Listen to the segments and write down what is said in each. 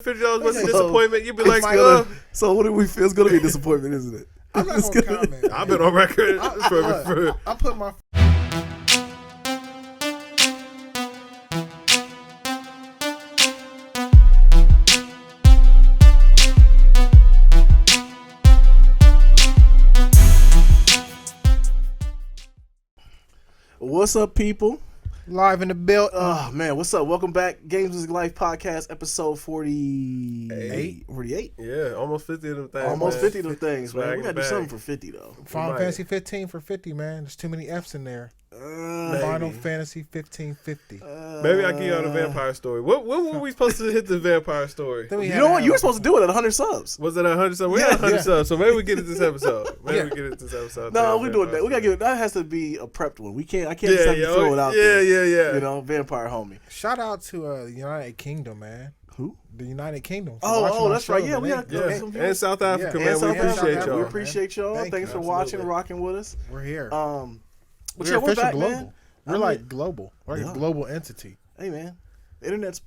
$50 was a disappointment. You'd be like, so what do we feel? It's gonna be a disappointment, isn't it? I'm not gonna comment. I've been on record. I put my. What's up, people? Live in the build. Oh man, what's up? Welcome back, GamesMusicLyfe podcast, episode 48. 48. Yeah, almost 50 of them things. Almost man. 50 of them things, man. We gotta do something for 50 though. Final Fantasy 15 for 50, man. There's too many F's in there. Final Fantasy 1550. Maybe I give y'all the vampire story. When were we supposed to hit the vampire story? You know what? You were supposed to do it at 100 subs. Was it at 100 subs? We had 100 subs, so maybe we get it this episode. No, we're doing that. We gotta give it. That has to be a prepped one. I can't just have to throw it out there. Yeah. You know, vampire homie. Shout out to the United Kingdom, man. Who? The United Kingdom. Oh, that's right. Yeah, we had and South Africa, man. We appreciate y'all. We appreciate y'all. Thanks for watching and rocking with us. We're here. We're back, global. Man. We're like global. We're like a global entity. Hey, man. The internet's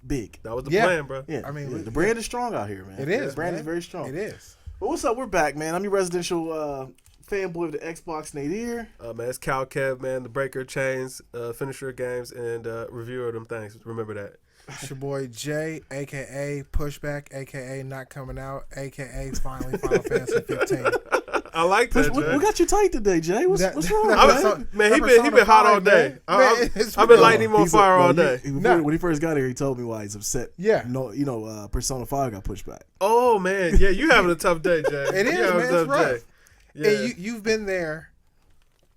big. That was the plan, bro. Yeah. I mean, the brand is strong out here, man. It is. The brand is very strong. It is. Well, what's up? We're back, man. I'm your residential fanboy of the Xbox Nadir. Man, it's Cal Kev, man. The breaker chains, finisher of games, and reviewer of them things. Remember that. It's your boy Jay, a.k.a. Pushback, a.k.a. Not Coming Out, a.k.a. Finally Final Fantasy 15. I like that, Jay. We got you tight today, Jay. What's wrong, man? He been hot all day. I've been lighting him on fire all day. When he first got here, he told me why he's upset. Yeah. No, Persona 5 got pushed back. Oh, man. Yeah, you having a tough day, Jay. It is, man. It's rough. Yeah. And you've been there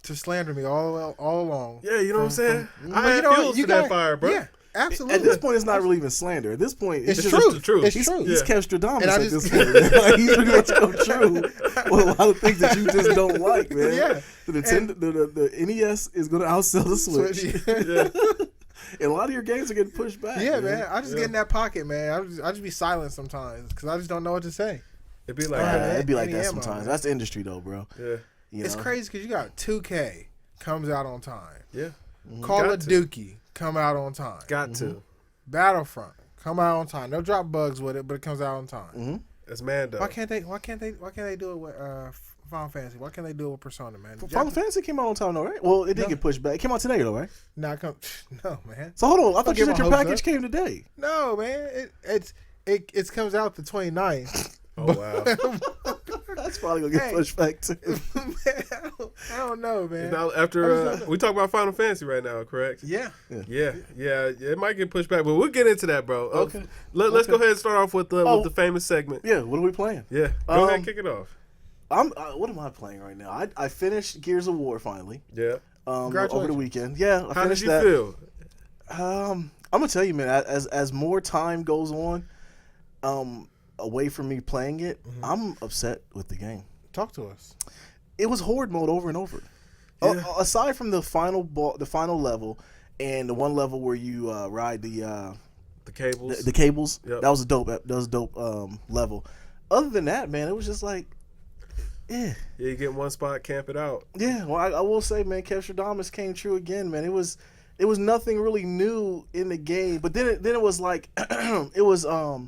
to slander me all along. Yeah, you know what I'm saying? I had fuels to that fire, bro. Yeah. Absolutely. At this point, it's not really even slander. At this point, it's just true. The truth. It's true. He's Kevstradamus at this point. Like, he's pretty much come true with a lot of things that you just don't like, man. Yeah. The NES is going to outsell the Switch. And a lot of your games are getting pushed back. Yeah, man. I just get in that pocket, man. I just be silent sometimes because I just don't know what to say. It'd be like that sometimes. Man. That's the industry, though, bro. Yeah. It's crazy because you got 2K comes out on time. Yeah. Call of Duty come out on time. Got to. Battlefront come out on time. They'll drop bugs with it, but it comes out on time. That's Mando. Why can't they do it with Final Fantasy? Why can't they do it with Persona, man? Final Fantasy came out on time, though, right? Well, it did get pushed back. It came out today, though, right? No, man. So hold on. I thought you said your package came today. No, man. It comes out the 29th. Oh, wow. That's probably going to get pushed back, too. Man, I don't know, man. Now, after we talk about Final Fantasy right now, correct? Yeah. It might get pushed back, but we'll get into that, bro. Okay. Let's go ahead and start off with the famous segment. Yeah, what are we playing? Yeah, go ahead and kick it off. What am I playing right now? I finished Gears of War finally. Yeah. Over the weekend. Yeah, I finished that. How did you feel? I'm gonna tell you, man. As more time goes on, away from me playing it, I'm upset with the game. Talk to us. It was horde mode over and over. Yeah. Aside from the final level and the one level where you ride the cables. The cables. Yep. That was a dope level. Other than that, man, it was just like, yeah, you get one spot, camp it out. Yeah, well, I will say, man, Kevstradamus came true again, man. It was nothing really new in the game, but then it was like, it was a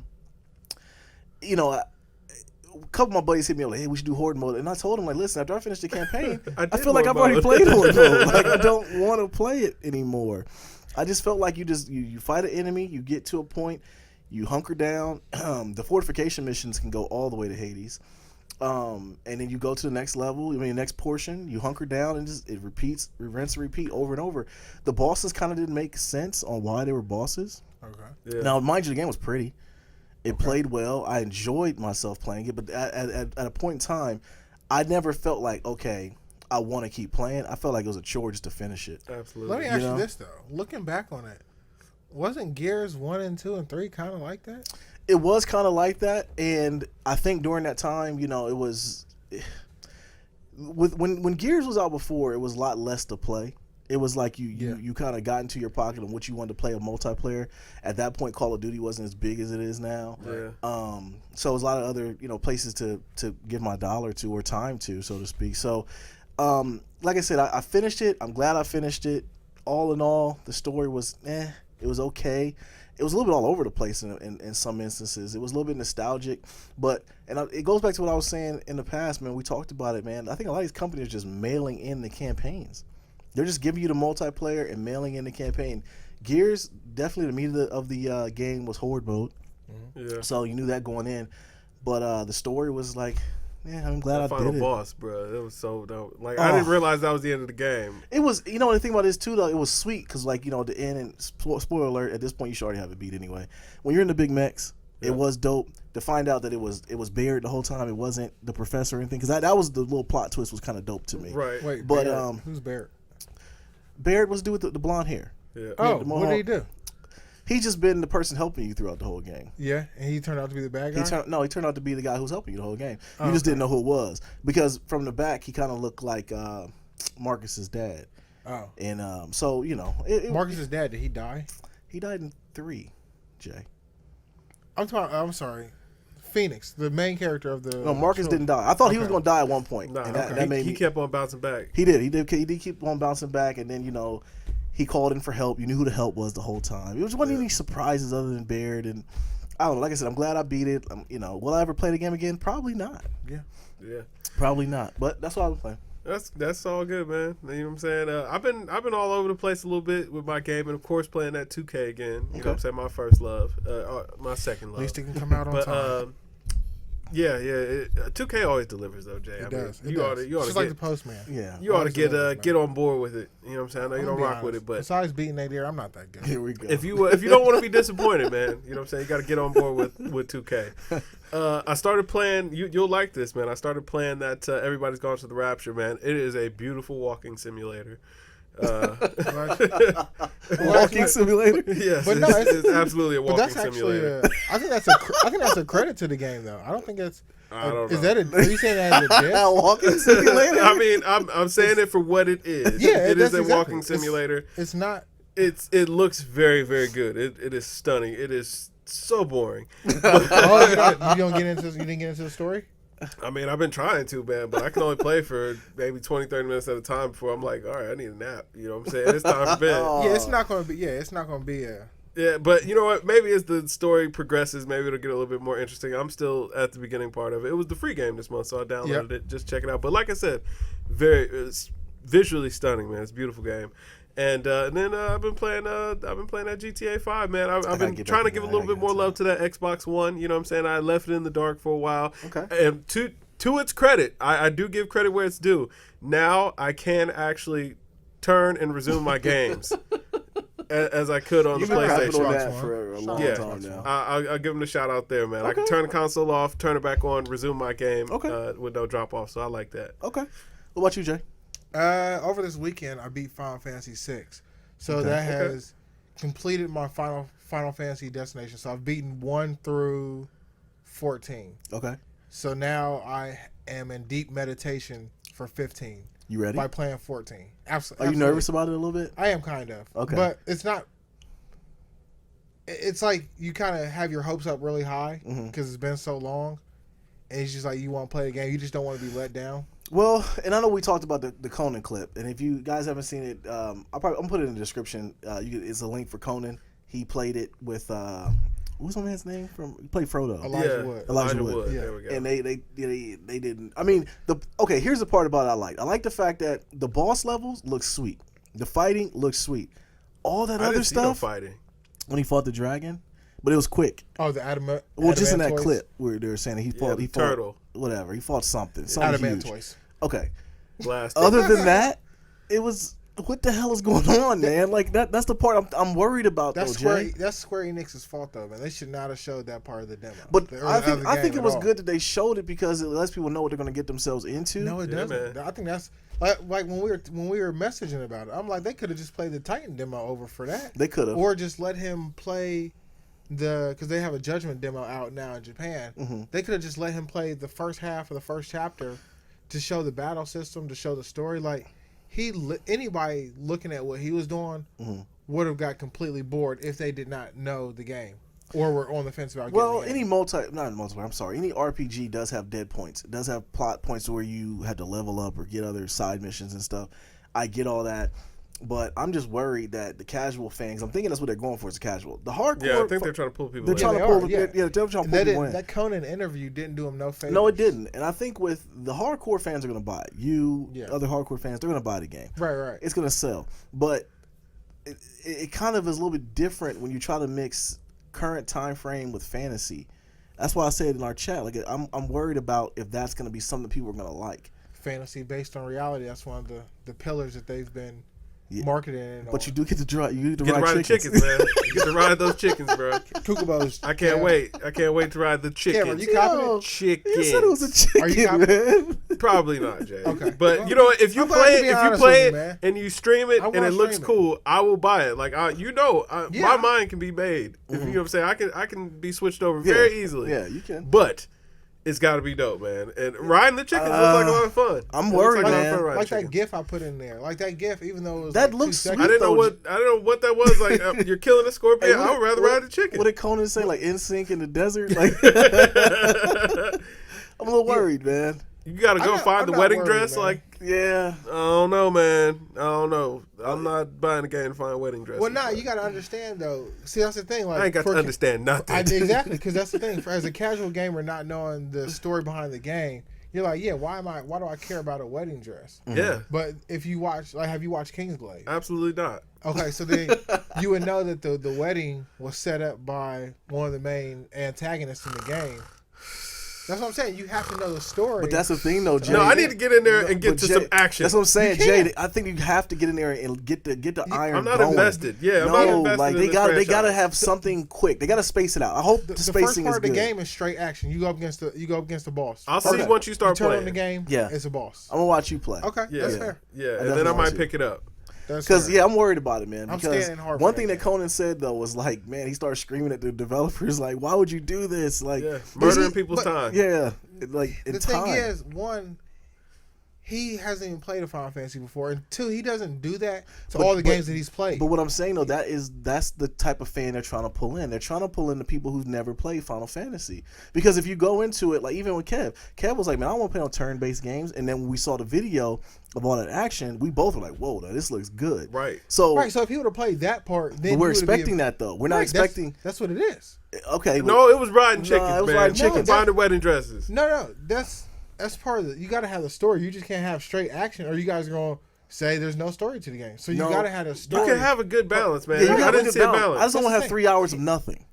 couple of my buddies hit me up like, hey, we should do horde mode, and I told them, like, listen, after I finish the campaign, I feel like I've already played horde mode. Like, I don't want to play it anymore. I just felt like you fight an enemy, you get to a point, you hunker down. The fortification missions can go all the way to Hades. And then you go to the next level, next portion, you hunker down, and it rinse and repeat over and over. The bosses kind of didn't make sense on why they were bosses. Okay. Yeah. Now, mind you, the game was pretty. It played well. I enjoyed myself playing it, but at a point in time, I never felt like, okay, I want to keep playing. I felt like it was a chore just to finish it. Absolutely. Let me ask you this, though. Looking back on it, wasn't Gears 1 and 2 and 3 kind of like that? It was kind of like that, and I think during that time, it was when Gears was out before, it was a lot less to play. It was like you kind of got into your pocket on what you wanted to play a multiplayer. At that point, Call of Duty wasn't as big as it is now. Yeah. So it was a lot of other places to give my dollar to or time to, so to speak. So, like I said, I finished it. I'm glad I finished it. All in all, the story was it was okay. it was a little bit all over the place in some instances. It was a little bit nostalgic, but it goes back to what I was saying in the past, man. We talked about it, man. I think a lot of these companies are just mailing in the campaigns. They're just giving you the multiplayer and mailing in the campaign. Gears, definitely the meat of the game was horde mode. Yeah. So you knew that going in. But the story was like, yeah, I'm glad I did it. Final boss, bro. It was so dope. Like, I didn't realize that was the end of the game. It was, the thing about this too, though, it was sweet because, like, the end, and spoiler alert, at this point, you should already have it beat anyway. When you're in the big mechs, it was dope to find out that it was Baird the whole time. It wasn't the professor or anything, because that was the little plot twist was kind of dope to me. Right. Wait, but Baird. Who's Baird? Baird was with the blonde hair. Yeah. Oh, what did he do? He just been the person helping you throughout the whole game. Yeah, and he turned out to be the bad guy? He turned out to be the guy who's helping you the whole game. You just didn't know who it was. Because from the back, he kind of looked like Marcus's dad. Oh. And Marcus's dad, did he die? He died in 3, Jay. I'm sorry. Phoenix, the main character of the... No, Marcus didn't die. I thought he was going to die at one point. Nah, and that made he kept on bouncing back. He did. He did keep on bouncing back, and then, he called in for help. You knew who the help was the whole time. It wasn't any surprises other than Baird. And I don't know. Like I said, I'm glad I beat it. Will I ever play the game again? Probably not. Yeah. Probably not. But that's what I was playing. That's all good, man. You know what I'm saying? I've been all over the place a little bit with my game, and of course playing that 2K again. You know what I'm saying? My first love, my second love. At least it can come out on time. Yeah. 2K always delivers though, Jay. It does. You ought to just like the Postman. Yeah. You ought to get on board with it. You know what I'm saying? I know you don't rock with it, but besides beating Nadir, I'm not that good. Here we go. if you don't want to be disappointed, man, you know what I'm saying? You got to get on board with 2K. I started playing. You'll like this, man. I started playing that Everybody's Gone to the Rapture, man. It is a beautiful walking simulator. Walking simulator. Yes, but it's absolutely a walking simulator. I think that's a credit to the game, though. I don't think that's. I don't know. Is that are you saying that as a diss? Walking simulator. I mean, I'm saying it for what it is. Yeah, it is a exactly. walking simulator. It's not. It looks very, very good. It is stunning. It is so boring. You didn't get into the story? I mean, I've been trying to, man, but I can only play for maybe 20, 30 minutes at a time before I'm like, all right, I need a nap. You know what I'm saying? It's time for bed. Yeah, it's not going to be a... Yeah, but you know what? Maybe as the story progresses, maybe it'll get a little bit more interesting. I'm still at the beginning part of it. It was the free game this month, so I downloaded it. Just check it out. But like I said, it's visually stunning, man. It's a beautiful game. And then I've been playing that GTA 5, man. I've been trying to give a little bit more love to that Xbox One. You know what I'm saying? I left it in the dark for a while. Okay. And to its credit, I do give credit where it's due. Now I can actually turn and resume my games as I could on the PlayStation. On that for a long time now. I'll give them a shout out there, man. I can turn the console off, turn it back on, resume my game with no drop off. So I like that. Okay. What about you, Jay? Over this weekend, I beat Final Fantasy VI, so that has completed my Final Fantasy destination. So I've beaten 1 through 14. Okay. So now I am in deep meditation for 15. You ready? By playing 14. Absolutely. Are you nervous about it a little bit? I am kind of. Okay. But it's not. It's like you kind of have your hopes up really high because it's been so long, and it's just like you want to play the game. You just don't want to be let down. Well, and I know we talked about the Conan clip, and if you guys haven't seen it, I'm put it in the description. It's a link for Conan. He played it with what's my man's name he played Frodo. Elijah Wood. Yeah. There we go. And they didn't. I mean, here's the part about it I like. I like the fact that the boss levels look sweet. The fighting looks sweet. All that other stuff. No fighting. When he fought the dragon, but it was quick. Oh, the adamant. Well, just in that clip where they were saying he fought turtle. Whatever. He fought something. Adamant huge. toys. Okay. Blast. Other than that, it was what the hell is going on, man? Like that's the part I'm worried about. That's Square Enix's fault, though, man. They should not have showed that part of the demo. But I think it was good that they showed it because it lets people know what they're going to get themselves into. No, it doesn't. I think that's like when we were messaging about it. I'm like, they could have just played the Titan demo over for that. They could have, or just let him play because they have a Judgment demo out now in Japan. They could have just let him play the first half of the first chapter to show the battle system, to show the story. Like anybody looking at what he was doing would have got completely bored if they did not know the game or were on the fence about. Well, any any RPG does have dead points. It does have plot points where you had to level up or get other side missions and stuff. I get all that. But I'm just worried that the casual fans, I'm thinking that's what they're going for, is the casual. The hardcore. Yeah, I think they're trying to pull people They're in. trying to pull they're trying to pull people in. That Conan interview didn't do him no favors. No, it didn't. And I think with the hardcore fans are going to buy it. Other hardcore fans, they're going to buy the game. Right. It's going to sell. But it kind of is a little bit different when you try to mix current time frame with fantasy. That's why I said in our chat, like I'm worried about if that's going to be something people are going to like. Fantasy based on reality. That's one of the pillars that they've been marketing. But you do get to try. You get to ride ride chickens, man. You get to ride those chickens, bro. Kookaboos. I can't wait. I can't wait to ride the chickens. Cameron, you copied it? Chickens. You said it was a chicken, Are you man. Probably not, Jay. Okay. But you know, if you play it, man. and you stream it, I and it wanna looks stream cool, I will buy it. Like my mind can be made. If you know what I'm saying, I can be switched over very easily. Yeah, you can. But it's got to be dope, man. And riding the chickens looks like a lot of fun. I'm worried, man. Like that GIF I put in there. Like that GIF, even though it was that like looks 2 sweet. seconds. I didn't know what that was. Like you're killing a scorpion. Hey, I would rather ride the chicken. What did Conan say? Like NSYNC in the desert? Like I'm a little worried, man. You gotta go find the wedding dress. Man. Like, yeah, I don't know, man. I don't know. I'm not buying a game to find a wedding dress. Well, you gotta understand though. See, that's the thing. Like, I ain't got to understand nothing. Exactly, because that's the thing. As a casual gamer, not knowing the story behind the game, you're like, why do I care about a wedding dress? Yeah. But if you watch, like, have you watched Kingsglaive? Absolutely not. Okay, so then you would know that the wedding was set up by one of the main antagonists in the game. That's what I'm saying. You have to know the story. but that's the thing, though, Jay. No, I need to get in there and get to Jay, some action. That's what I'm saying, Jay. I think you have to get in there and get the iron. I'm not going. invested. Yeah, I'm no, not invested. like in they gotta have something quick. They gotta space it out. I hope the spacing first part is of the good. game is straight action. You go up against the boss. I'll see once you start turn playing. on the game. Yeah, it's a boss. I'm gonna watch you play. Okay, that's fair. Yeah, and then I might pick it up. Because I'm worried about it, man. I'm Because standing hard. one thing that Conan said though was like, man, he started screaming at the developers like, "Why would you do this?" Like, murdering people's time. Yeah, like the thing is, one, he hasn't even played a Final Fantasy before, and two, he doesn't do that to all the games that he's played. But what I'm saying though, that's the type of fan they're trying to pull in. They're trying to pull in the people who've never played Final Fantasy. Because if you go into it, like even with Kev was like, man, I don't want to play on turn-based games. And then when we saw the video of all that action, we both were like, whoa, this looks good. Right. So if he would have played that part, then we're expecting that though. We're not expecting. That's what it is. Okay. No, it was riding chickens, it was man. riding chickens. Finding wedding dresses. No, that's part of it. You got to have the story. You just can't have straight action, or you guys are going to say there's no story to the game. So you got to have a story. You can have a good balance, man. Yeah, I didn't see a balance. I just don't want to have 3 hours of nothing.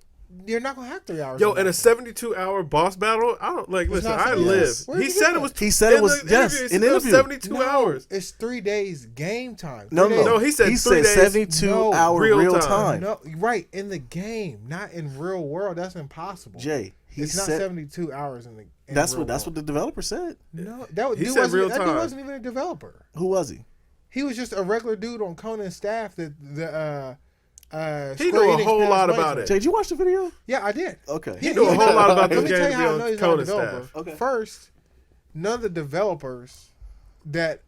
You're not gonna have 3 hours. Yo, in a 72-hour boss battle, I don't like. Listen, I live. He said it was. He said it was. Yes, in the interview. 72 hours. It's 3 days game time. No. He said 3 days. 72 hour real time. No, right in the game, not in real world. That's impossible. Jay, it's not 72 hours in the. That's what the developer said. No, he said real time. That dude wasn't even a developer. Who was he? He was just a regular dude on Conan's staff. That the. He knew a whole lot about it. Jay, did you watch the video? Yeah, I did. Okay. He knew a whole lot about this Let me game tell to you be how I know on he's not a Conan's developer. staff. Okay. First, none of the developers that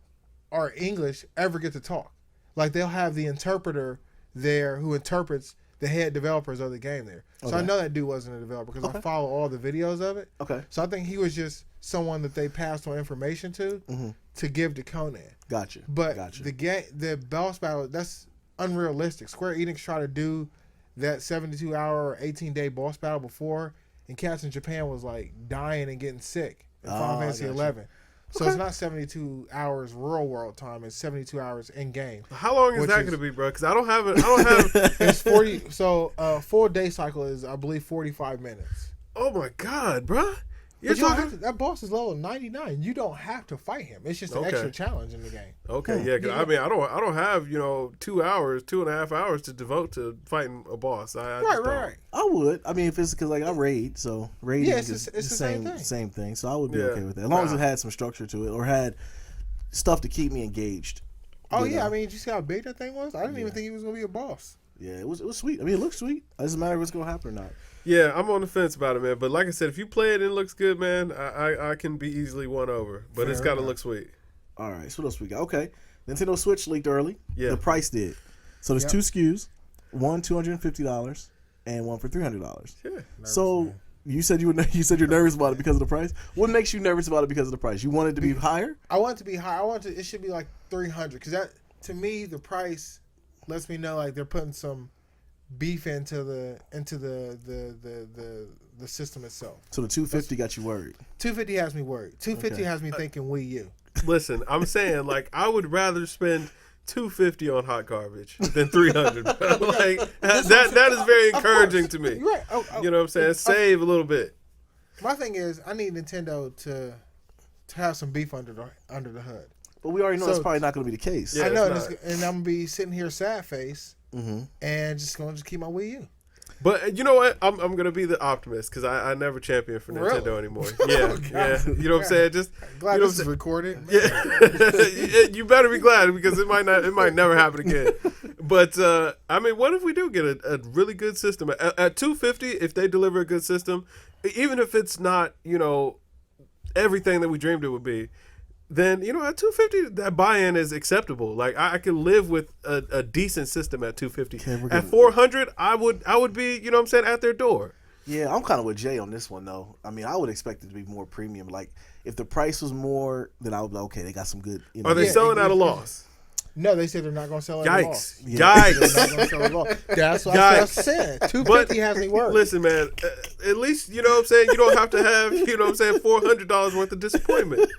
are English ever get to talk. Like, they'll have the interpreter there who interprets the head developers of the game there. So I know that dude wasn't a developer because I follow all the videos of it. Okay. So I think he was just someone that they passed on information to give to Conan. Gotcha. But the boss battle, that's unrealistic. Square Enix tried to do that 72-hour or 18-day boss battle before, and cats in Japan was like dying and getting sick in Final Fantasy 11. So it's not 72 hours real world time. It's 72 hours in game. How long is that going to be, bro? Because I don't have it. It's 40. So full day cycle is, I believe, 45 minutes. Oh my god, bro! That boss is level 99. You don't have to fight him. It's just an extra challenge in the game. Okay, yeah. Cause I mean, I don't have 2 hours, 2.5 hours to devote to fighting a boss. Right. I would. I mean, if it's because I raid, so raiding is the same thing. So I would be okay with that as long as it had some structure to it or had stuff to keep me engaged. Oh yeah, I mean, did you see how big that thing was? I didn't even think he was gonna be a boss. Yeah, it was sweet. I mean, it looks sweet. It doesn't matter if it's gonna happen or not. Yeah, I'm on the fence about it, man. But like I said, if you play it and it looks good, man, I can be easily won over. But it's got to look sweet. All right, so what else we got? Okay, Nintendo Switch leaked early. Yeah. The price did. So there's two SKUs, one $250 and one for $300. Yeah. So you said you're nervous about it because of the price. What makes you nervous about it because of the price? You want it to be higher? I want it to be high. It should be like 300 because to me, the price lets me know like they're putting some beef into the system itself. So the 250 got you worried. 250 has me worried. 250 has me thinking Wii U. Listen, I'm saying like I would rather spend $250 on hot garbage than $300. Like that is very encouraging to me. Right. You know what I'm saying? Save a little bit. My thing is, I need Nintendo to have some beef under the hood. But we already know that's probably not going to be the case. Yeah, I know, and I'm gonna be sitting here sad face, Mm-hmm. and just gonna keep my Wii U. But you know what? I'm gonna be the optimist because I never champion for Nintendo Really? anymore. Yeah, yeah. You know what I'm saying? Just Glad you know this is recorded. Yeah, you better be glad because it might never happen again. But I mean, what if we do get a really good system at $250? If they deliver a good system, even if it's not everything that we dreamed it would be, then at $250 that buy-in is acceptable. Like I could live with a decent system at $250. At $400, I would be at their door. Yeah, I'm kind of with Jay on this one though. I mean, I would expect it to be more premium. Like if the price was more, then I would be like, okay, they got some good. Are they selling at a loss? No, they said they're not going to sell it at all. Yikes! Yeah. Yikes! They're not going to sell it at all. That's what I said. $250 has me worried. Listen, man. At least you don't have to have $400 worth of disappointment.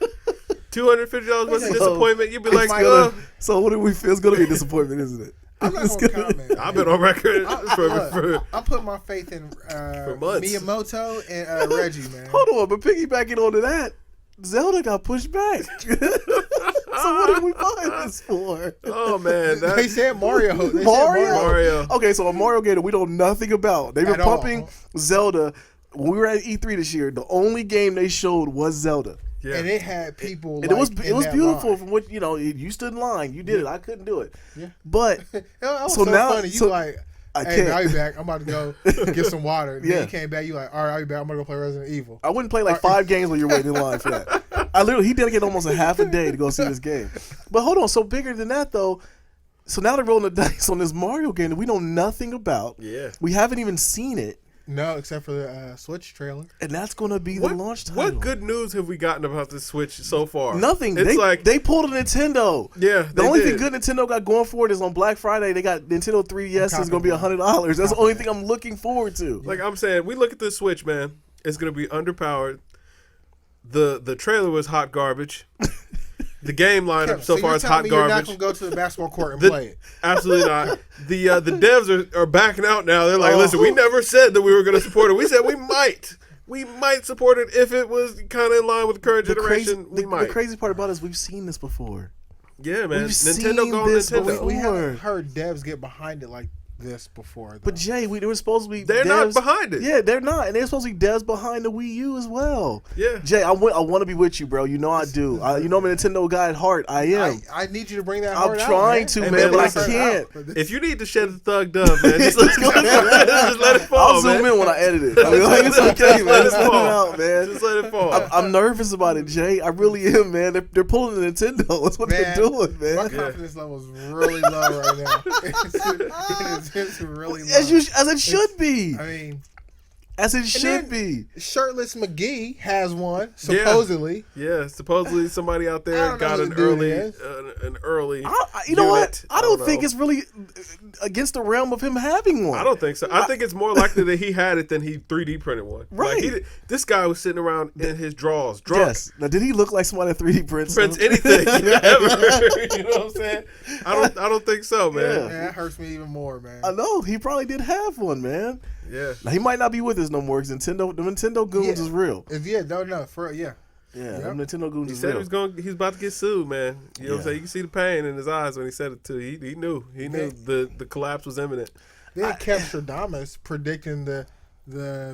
$250 worth of disappointment. You'd be like, so what do we feel is going to be a disappointment, isn't it? I'm not going to comment. I've been on record for I'm putting my faith in months. Miyamoto and Reggie, man. Hold on, but piggybacking onto that, Zelda got pushed back. So what did we buy this for? Oh man, they said Mario. Mario. Okay, so a Mario game that we know nothing about. They've been pumping Zelda. When we were at E3 this year, the only game they showed was Zelda. Yeah. And it had people. And it was beautiful from what you stood in line. You did it. I couldn't do it. Yeah. But so now funny. You I can't. I'll be back. I'm about to go get some water. And then you came back. You like, all right, I'll be back. I'm gonna go play Resident Evil. I wouldn't play like 5 games when you're waiting in line for that. He dedicated almost a half a day to go see this game. But hold on, so bigger than that though. So now they're rolling the dice on this Mario game that we know nothing about. Yeah. We haven't even seen it. No, except for the Switch trailer. And that's going to be the launch title. What good news have we gotten about the Switch so far? Nothing. It's they pulled a Nintendo. Yeah, the only thing good Nintendo got going for it is on Black Friday, they got Nintendo 3DS is going to be $100. That's the only thing I'm looking forward to. Like I'm saying, we look at this Switch, man. It's going to be underpowered. The trailer was hot garbage. The game lineup so far is hot garbage. You're not going to go to the basketball court and play it. Absolutely not. The devs are backing out now. They're like, listen, we never said that we were going to support it. We said we might. We might support it if it was kind of in line with the current generation. The crazy part about it is we've seen this before. Yeah, man. We've Nintendo going Nintendo. We haven't heard devs get behind it like this before, though. But Jay, they were supposed to be. They're devs, not behind it. Yeah, they're not, and they're supposed to be devs behind the Wii U as well. Yeah, Jay, I want to be with you, bro. You know I do. You know I'm a Nintendo guy at heart. I am. I need you to bring that. I'm trying to, man, but I can't. If you need to shed the thug dub, man, just let it fall. I'll zoom in when I edit it. It's okay, man. Just let it out, man. Just let it fall. I'm nervous about it, Jay. I really am, man. They're pulling the Nintendo. That's what they're doing, man. My confidence level is really low right now. It's really low. As it should be. I mean, as it should be. Shirtless McGee has one supposedly. Yeah, supposedly somebody out there got an early. You know what? I don't think it's really against the realm of him having one. I don't think so. I think it's more likely that he had it than he 3D printed one. Right. Like this guy was sitting around in his drawers, drunk. Yes. Now, did he look like somebody that 3D prints anything ever? You know what I'm saying? I don't think so, man. Yeah, that hurts me even more, man. I know he probably did have one, man. Yeah. Now, he might not be with us no more because the Nintendo goons is real. Yeah. Yeah, them Nintendo goons is real. He said he's about to get sued, man. You know what I'm saying? You can see the pain in his eyes when he said it too. He knew the collapse was imminent. Then Kevstradamus predicting the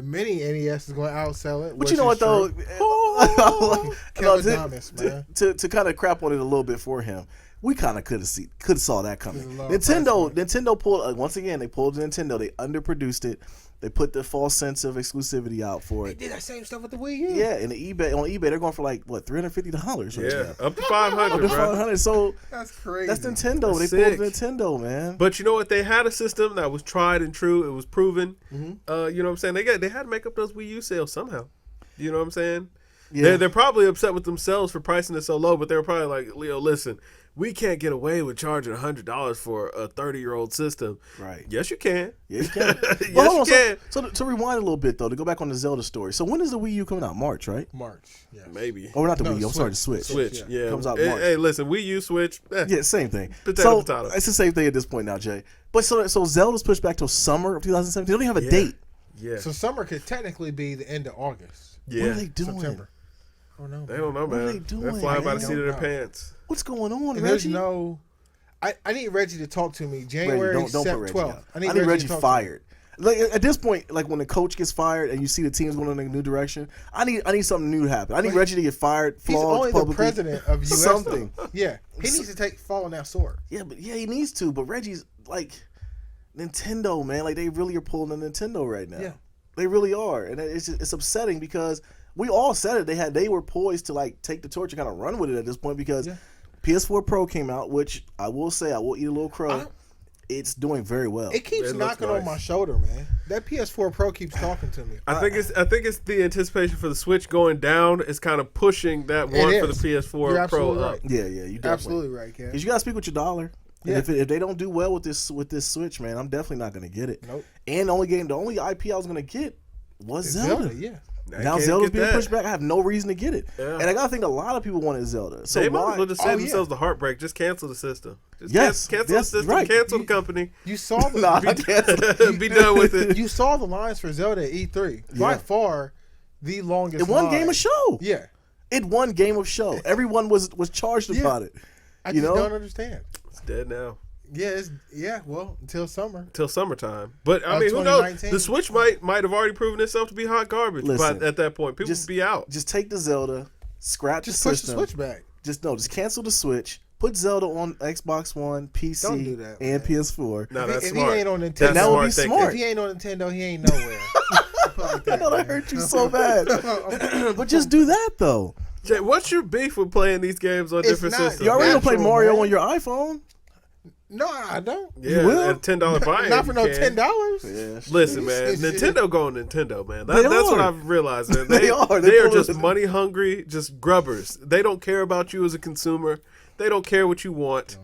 mini NES is going to outsell it. But you know what though? Kevstradamus, man. To kind of crap on it a little bit for him. We kind of could have saw that coming. Nintendo pulled once again. They pulled the Nintendo. They underproduced it. They put the false sense of exclusivity out for it. They did that same stuff with the Wii U. Yeah, and on eBay they're going for like what $350. Yeah, up to $500. Up to $500. So that's crazy. That's Nintendo. They pulled Nintendo, man. But you know what? They had a system that was tried and true. It was proven. Mm-hmm. You know what I'm saying? They had to make up those Wii U sales somehow. You know what I'm saying? Yeah. They're probably upset with themselves for pricing it so low, but they were probably like, Leo, listen, we can't get away with charging $100 for a 30-year-old system. Right. Yes, you can. Yeah, you can. Yes, you can. So to rewind a little bit, though, to go back on the Zelda story. So when is the Wii U coming out? March, right? March. Yes. Maybe. Oh, not the Wii U. I'm sorry, the Switch. Switch, yeah. Comes out March. Hey, listen, Wii U, Switch. Yeah, same thing. Potato. It's the same thing at this point now, Jay. But so Zelda's pushed back till summer of 2017. They don't even have a date. Yeah. So summer could technically be the end of August. Yeah. What are they doing? September. I don't know. They don't know, man. What are they doing? They're flying by the They seat of don't their know. pants. What's going on, And Reggie? there's no. I need Reggie to talk to me. January Reggie, don't put Reggie 12th. out. I need Reggie fired. Like at this point, like when the coach gets fired and you see the team's going in a new direction, I need something new to happen. I need Reggie to get fired, He's flogged only publicly. the president of US. Something. Yeah, he needs to fall on that sword. Yeah, he needs to. But Reggie's like Nintendo, man. Like they really are pulling the Nintendo right now. Yeah. They really are, and it's upsetting because we all said it. They were poised to like take the torch and kind of run with it at this point because PS4 Pro came out, which I will say I will eat a little crow. It's doing very well. It keeps knocking on my shoulder, man. That PS4 Pro keeps talking to me. I think it's the anticipation for the Switch going down is kind of pushing that one for the PS4 You're Pro absolutely up. right. Yeah, you definitely. Absolutely right, Ken. Because you gotta speak with your dollar. Yeah. And if they don't do well with this Switch, man, I'm definitely not gonna get it. Nope. And the only IP I was gonna get was Zelda. Yeah. Now Zelda's being pushed back. I have no reason to get it. Yeah. And I gotta think a lot of people wanted Zelda. So They why? might as well just save themselves the heartbreak. Just cancel the system. Just cancel the system. right. Cancel the company. You saw the Be done with it. You saw the lines for Zelda at E3. By far, the longest. It won line. Game of Show. Yeah. It won Game of Show. Everyone was charged about it. I just don't understand. It's dead now. Yeah, well, until summer. Till summertime. But I mean, who knows? 2019. The Switch might have already proven itself to be hot garbage. Listen, but at that point, people would be out. Just take the Zelda, scrap Just the push system. the Switch back. Just cancel the Switch. Put Zelda on Xbox One, PC, Don't do that, and man. PS4. No, that's If smart. he ain't on Nintendo, That's that would be thinking. smart. If he ain't on Nintendo, he ain't nowhere. I know that hurt you so bad. But just do that, though. Jay, what's your beef with playing these games on It's different not- systems? You already gonna play Natural, Mario man. on your iPhone? No, I don't. Yeah, You will? at $10 buy-in. Not for no you can. $10. Yeah. Listen, man, Nintendo going Nintendo, man. They That's what are. I've realized. Man. They are. They are They just pull it. money hungry, just grubbers. They don't care about you as a consumer. They don't care what you want.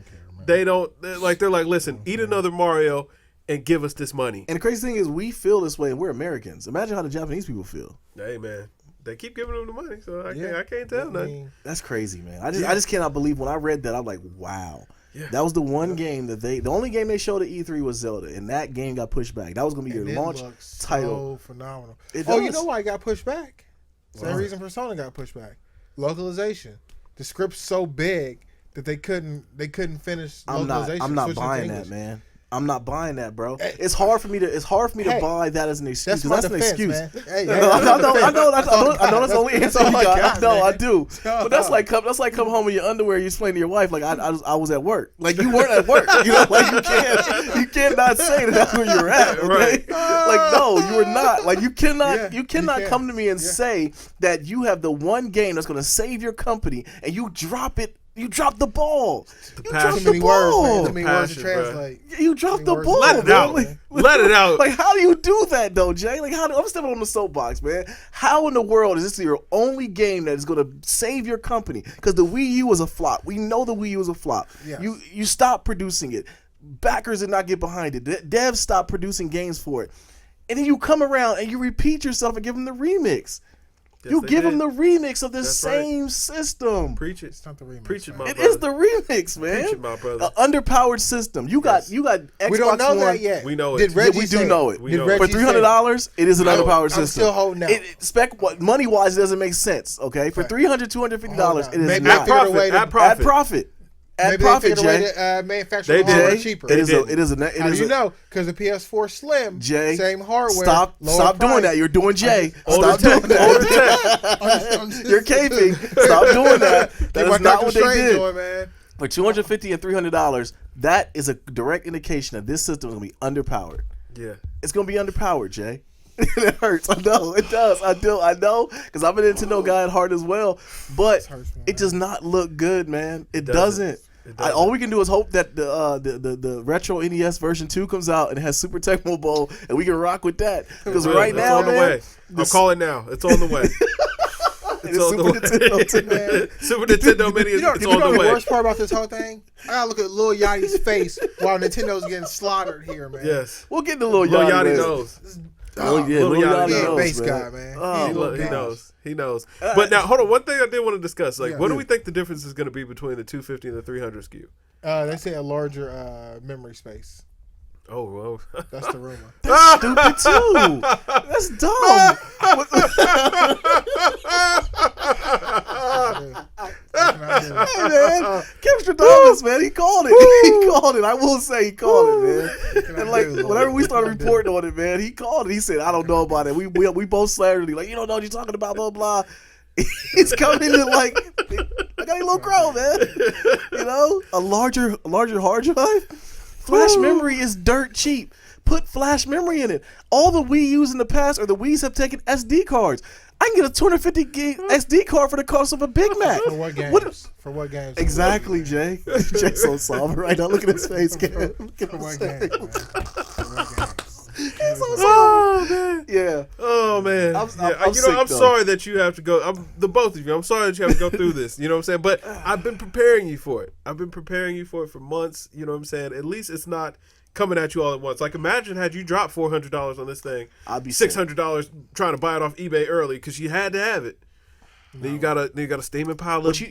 They're like, listen, eat another Mario and give us this money. And the crazy thing is, we feel this way, and we're Americans. Imagine how the Japanese people feel. Hey, man, they keep giving them the money, so I can't tell nothing. That's crazy, man. I just cannot believe when I read that. I'm like, wow. Yeah. That was the one game the only game they showed at E3 was Zelda, and that game got pushed back. That was gonna be your launch title. So phenomenal. It You does. know why it got pushed back? Same reason Persona got pushed back. Localization. The script's so big that they couldn't finish localization. I'm not switching to buying that, English. man. I'm not buying that, bro. It's hard for me to buy that as an excuse. That's my That's an defense, excuse. man. Hey, I know that's the only answer you all I got. got, No, man. I do. But that's like come home in your underwear. You explain to your wife like I was at work. Like you weren't at work. You know, like you cannot say that that's where you're at. Okay? Right. Like no, you were not. Like you cannot Yeah, you cannot you can. come to me and say that you have the one game that's going to save your company and you drop it. You dropped the ball. You passion. dropped Too the many words, man. ball. Too many words to Passion, bro. translate. You dropped the Words. ball. Let it man. out. Like, Let it out. Like, how do you do that, though, Jay? Like, I'm stepping on the soapbox, man. How in the world is this your only game that is going to save your company? Because the Wii U was a flop. We know the Wii U was a flop. Yes. You stopped producing it. Backers did not get behind it. Devs stopped producing games for it. And then you come around and you repeat yourself and give them the remix. Yes, you they give did. them the remix of the That's same system. Preach it. It's not the remix. Preach it, man. my It brother. is the remix, man. Preach it, my brother. Underpowered system. You got Xbox We don't know One. that yet. We know it. Did Yeah, Reggie we do say know it. We Did know it. Reggie For $300, it is an underpowered I'm system. still holding out. Money wise, it doesn't make sense. Okay, for $300, $250, it is Maybe not. they figured a way to- Add profit. Add profit. Add Maybe profit, they figured a way Jay. to manufacture They the hardware did. cheaper. It is didn't. How do you know? Because the PS4 Slim, Jay, same hardware. Stop lower doing price. that. You're doing Jay. Older Stop doing tech. Older that. tech. You're caping. Stop doing that. Get That my is not Dr. what they Strange did. on, man. For $250 and $300, that is a direct indication that this system is gonna be underpowered. Yeah. It's gonna be underpowered, Jay. It hurts. I know it does. I know because I'm a Nintendo guy at heart as well. But hurts, man. it does not look good, man. It doesn't. doesn't. It doesn't. All we can do is hope that the retro NES version 2 comes out and it has Super Tecmo Bowl and we can rock with that. Because Well, right it's now, on the man, way. I'll call it now. It's on the way. It's on the way. Super Nintendo Mini is on the way. You know the worst part about this whole thing? I gotta look at Lil Yachty's face while Nintendo's getting slaughtered here, man. Yes. We'll get to Lil Yachty. Lil Yachty knows. Lil Yachty knows, bass man. guy, man. Oh, He knows. He knows. But now, hold on. One thing I did want to discuss. Like, what do we think the difference is going to be between the 250 and the 300 SKU? They say a larger memory space. Oh, well. That's the rumor. That's stupid too. That's dumb. Hey, man, Kevin Davis, man, he called it. He called it. I will say he called it, man. And like whenever we started reporting on it, man, he called it. He said, "I don't know about it." We both slammed it. Like, you don't know what you're talking about, blah blah. He's coming in like I got a little crow, man. You know, a larger hard drive. Flash memory is dirt cheap. Put flash memory in it. All the Wii U's in the past or the Wii's have taken SD cards. I can get a 250 gig SD card for the cost of a Big Mac. For what games? For what games? Exactly, Jay. Jay's so sober right now. Look at his face, Kev. For what games, man? For what games? He's so sober. Oh, man. Yeah. Oh, man. I'm I'm sick, sorry that you have to go. The both of you. I'm sorry that you have to go through this. You know what I'm saying? But I've been preparing you for it. I've been preparing you for it for months. You know what I'm saying? At least it's not coming at you all at once. Like, imagine had you dropped $400 on this thing, I'd be $600 trying to buy it off eBay early because you had to have it. No. Then you got a steaming pile of you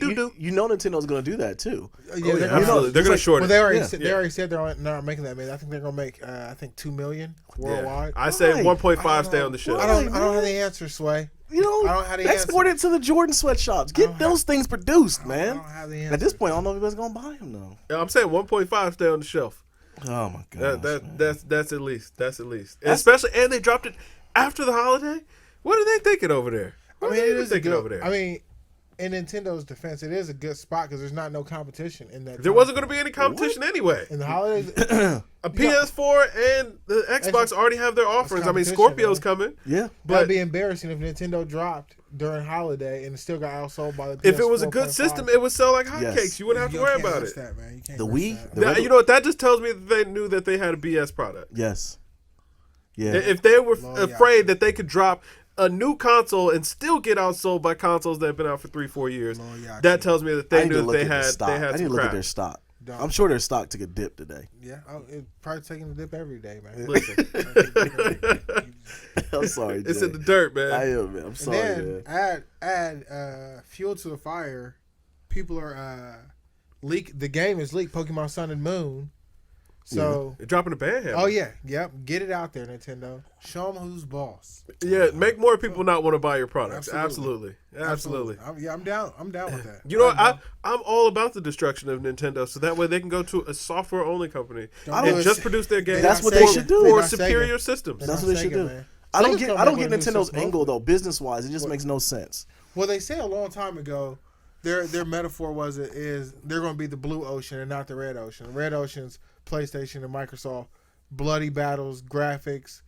know Nintendo's going to do that too. Yeah, absolutely. They're going to short it. Well, they already said they're not making that many. I think they're going to make $2 million worldwide. I say 1.5 stay on the shelf. I don't have the answer, Sway. You know, I don't have the export it to the Jordan sweatshops. Get those things produced, man. I don't have the answer. At this point, I don't know if anybody's going to buy them though. Yeah, I'm saying 1.5 stay on the shelf. Oh my god. That's at least. Especially, and they dropped it after the holiday. What are they thinking over there? It is thinking over there. I mean, in Nintendo's defense, it is a good spot because there's no competition in that. There wasn't going to be any competition anyway. In the holidays, a PS4 and the Xbox already have their offerings. I mean, Scorpio's coming. Yeah, but that'd be embarrassing if Nintendo dropped during holiday and it still got outsold by the PS4. If it was a good system, it would sell like hotcakes. Yes. You wouldn't have to worry about it. That, man. You can't the Wii, you know what? That just tells me that they knew that they had a BS product. Yes. Yeah. If they were afraid that they could drop a new console and still get outsold by consoles that have been out for 3-4 years, that tells me that they knew that they had I need to look at their stock. I'm sure their stock took a dip today. Yeah, it's probably taking a dip every day, man. Listen, I'm sorry, Jay. It's in the dirt, man. I am, man. I'm sorry, and then add fuel to the fire. People are the game is leaked. Pokemon Sun and Moon. So they're dropping a ban hammer. Oh yeah, yep. Get it out there, Nintendo. Show them who's boss. Yeah, make more people not want to buy your products. Absolutely. I'm down. I'm down with that. You know, I'm all about the destruction of Nintendo, so that way they can go to a software-only company and just produce their games. That's what they should do. For superior systems. That's what they should do. Man. I don't get Nintendo's angle though. Business-wise, it just makes no sense. Well, they said a long time ago. Their metaphor is they're going to be the blue ocean and not the red ocean. The red ocean's PlayStation and Microsoft, bloody battles, graphics,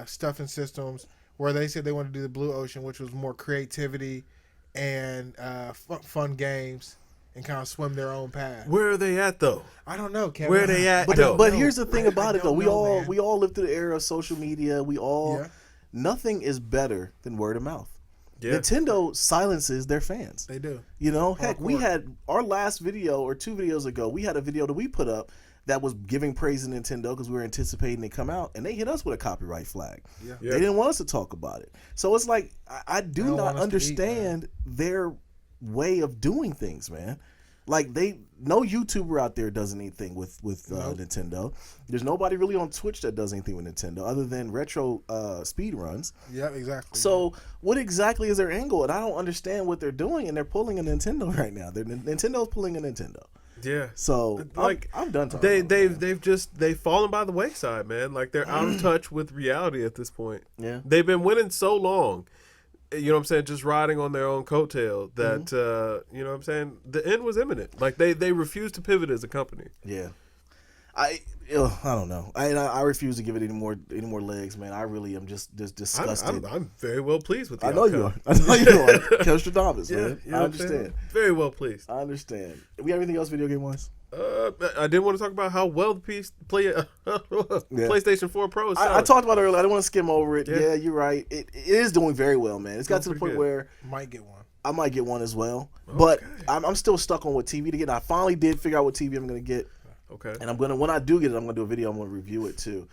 stuff and systems. Where they said they wanted to do the blue ocean, which was more creativity and fun games, and kind of swim their own path. Where are they at though? I don't know, Kevin. Where are they at? But here's the thing about it though. We all lived through the era of social media. Nothing is better than word of mouth. Yeah. Nintendo silences their fans. They do. You know, heck, we had our last video or 2 videos ago, we had a video that we put up that was giving praise to Nintendo because we were anticipating it come out, and they hit us with a copyright flag. Yeah. They didn't want us to talk about it. So it's like, I do not understand their way of doing things, man. Like, no YouTuber out there does anything with Nintendo. There's nobody really on Twitch that does anything with Nintendo other than retro speed runs. Yeah, exactly. So what exactly is their angle? And I don't understand what they're doing, and they're pulling a Nintendo right now. Nintendo's pulling a Nintendo. Yeah. So like I'm done talking. They've fallen by the wayside, man. Like they're out of touch with reality at this point. Yeah. They've been winning so long. You know what I'm saying? Just riding on their own coattail that, you know what I'm saying? The end was imminent. Like, they refused to pivot as a company. Yeah. I don't know. I refuse to give it any more legs, man. I really am just disgusted. I'm very well pleased with the outcome. You are. I know you are. Kevin Davis, man. You know I understand. Very well pleased. I understand. We have anything else video game-wise? I did want to talk about how well the PlayStation 4 Pro is selling. I talked about it earlier. I didn't want to skim over it. Yeah. Yeah, you're right. It is doing very well, man. It's got to the point where might get one. I might get one as well. Okay. But I'm still stuck on what TV to get. I finally did figure out what TV I'm going to get. Okay. And when I do get it, I'm going to do a video. I'm going to review it too.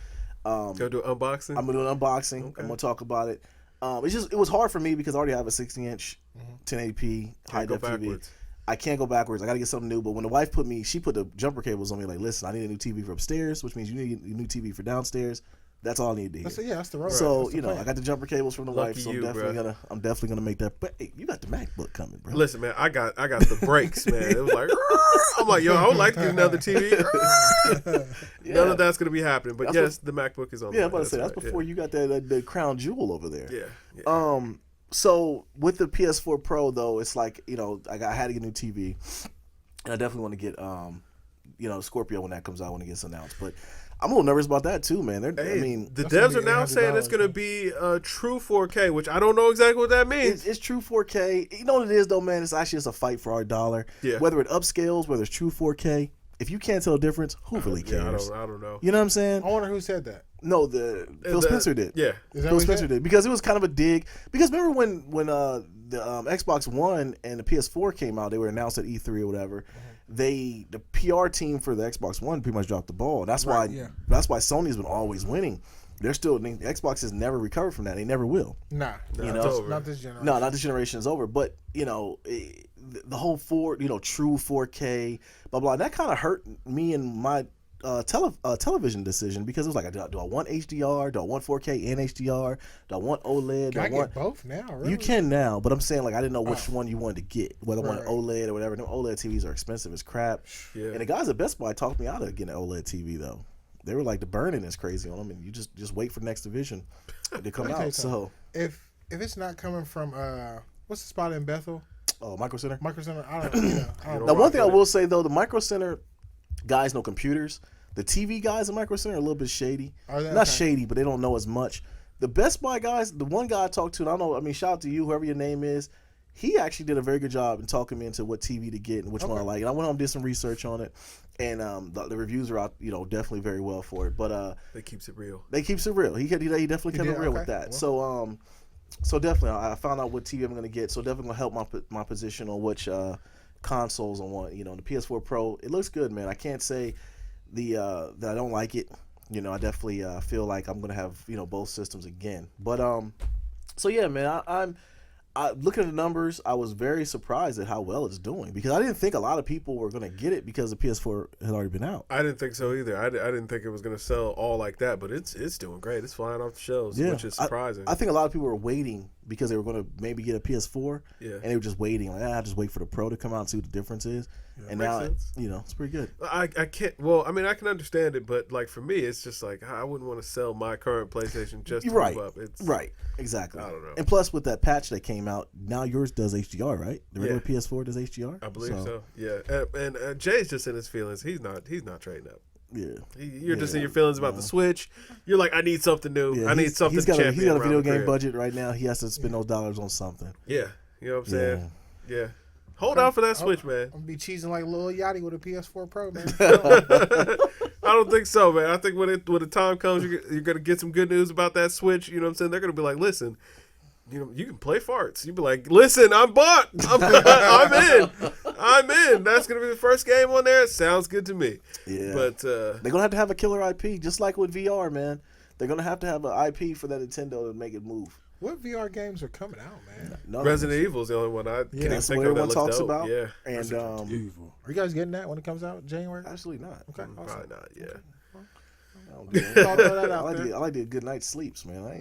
Go do an unboxing? I'm going to do an unboxing. Okay. I'm going to talk about it. It was hard for me because I already have a 60-inch 1080p high def TV. I can't go backwards. I got to get something new. But when the wife put the jumper cables on me, like, listen, I need a new TV for upstairs, which means you need a new TV for downstairs. That's all I need to hear. That's the road. So I got the jumper cables from the wife. So I'm definitely gonna make that. But hey, you got the MacBook coming, bro. Listen, man, I got the brakes, man. It was like, I'm like, yo, I would like to get another TV. None of that's gonna be happening. But the MacBook is on. Yeah, I'm about to say that's before you got the crown jewel over there. Yeah. So with the PS4 Pro though, it's like I had to get a new TV, and I definitely want to get Scorpio when that comes out when it gets announced. But I'm a little nervous about that too, man. The devs are now saying it's going to be true 4K, which I don't know exactly what that means. It's true 4K. You know what it is though, man? It's actually just a fight for our dollar. Yeah. Whether it upscales, whether it's true 4K, if you can't tell the difference, who really cares? I don't know. You know what I'm saying? I wonder who said that. No, Phil Spencer did. Yeah, Phil Spencer did, because it was kind of a dig. Because remember when the Xbox One and the PS4 came out, they were announced at E3 or whatever. The PR team for the Xbox One pretty much dropped the ball. That's why Sony's been always winning. The Xbox has never recovered from that. They never will. Nah, it's over. Not this generation. No, not this generation is over. But the whole true 4K, blah blah. That kind of hurt me in my television decision, because it was like, do I want HDR? Do I want 4K and HDR? Do I want OLED? Can I get both now? Really? You can now, but I'm saying, like, I didn't know which one you wanted to get, whether I want an OLED or whatever. No, OLED TVs are expensive as crap. Yeah. And the guys at Best Buy talked me out of getting an OLED TV though. They were like, the burning is crazy on them, and you just wait for the next division to come out. So if it's not coming from what's the spot in Bethel? Oh, Micro Center. I don't know. Now, one thing I will say though, the Micro Center guys know computers. The TV guys at Micro Center are a little bit shady. Not shady, but they don't know as much. The Best Buy guys, the one guy I talked to, and I don't know, I mean, shout out to you, whoever your name is. He actually did a very good job in talking me into what TV to get and which one I like. And I went home and did some research on it, and the reviews are out, definitely very well for it. But they keeps it real. He definitely kept it real with that. Well. So definitely, I found out what TV I'm going to get. So definitely going to help my position on which consoles I want. The PS4 Pro, it looks good, man. I can't say that I don't like it. I definitely feel like I'm gonna have both systems again. But so yeah, man, I'm looking at the numbers. I was very surprised at how well it's doing, because I didn't think a lot of people were gonna get it because the PS4 had already been out. I didn't think so either. I didn't think it was gonna sell all like that, but it's doing great. It's flying off the shelves, which is surprising. I think a lot of people were waiting because they were gonna maybe get a PS4, and they were just waiting. Like, I'll just wait for the Pro to come out and see what the difference is. And now, it's pretty good. I can't. Well, I mean, I can understand it, but like for me, it's just like I wouldn't want to sell my current PlayStation just to move up. Right, exactly. I don't know. And plus, with that patch that came out, now yours does HDR, right? The regular PS4 does HDR. I believe so. Yeah, and Jay's just in his feelings. He's not trading up. Yeah, you're just in your feelings about the Switch. You're like, I need something new. I need something. He's got a video game budget right now. He has to spend those dollars on something. Yeah, you know what I'm saying. Yeah. Hold out for that Switch, man. I'm gonna be cheesing like Lil Yachty with a PS4 Pro, man. I don't think so, man. I think when the time comes, you're gonna get some good news about that Switch. You know what I'm saying? They're gonna be like, listen, you can play farts. You be like, listen, I'm bought. I'm in. That's gonna be the first game on there. Sounds good to me. Yeah, but they're gonna have to have a killer IP, just like with VR, man. They're gonna have to have an IP for that Nintendo to make it move. What VR games are coming out, man? Resident Evil is the only one I can think of everyone that talks dope. about. Yeah, and Evil. Are you guys getting that when it comes out in January? Absolutely not. Okay, awesome. Probably not. Yeah. I like to get good night's sleeps, man. I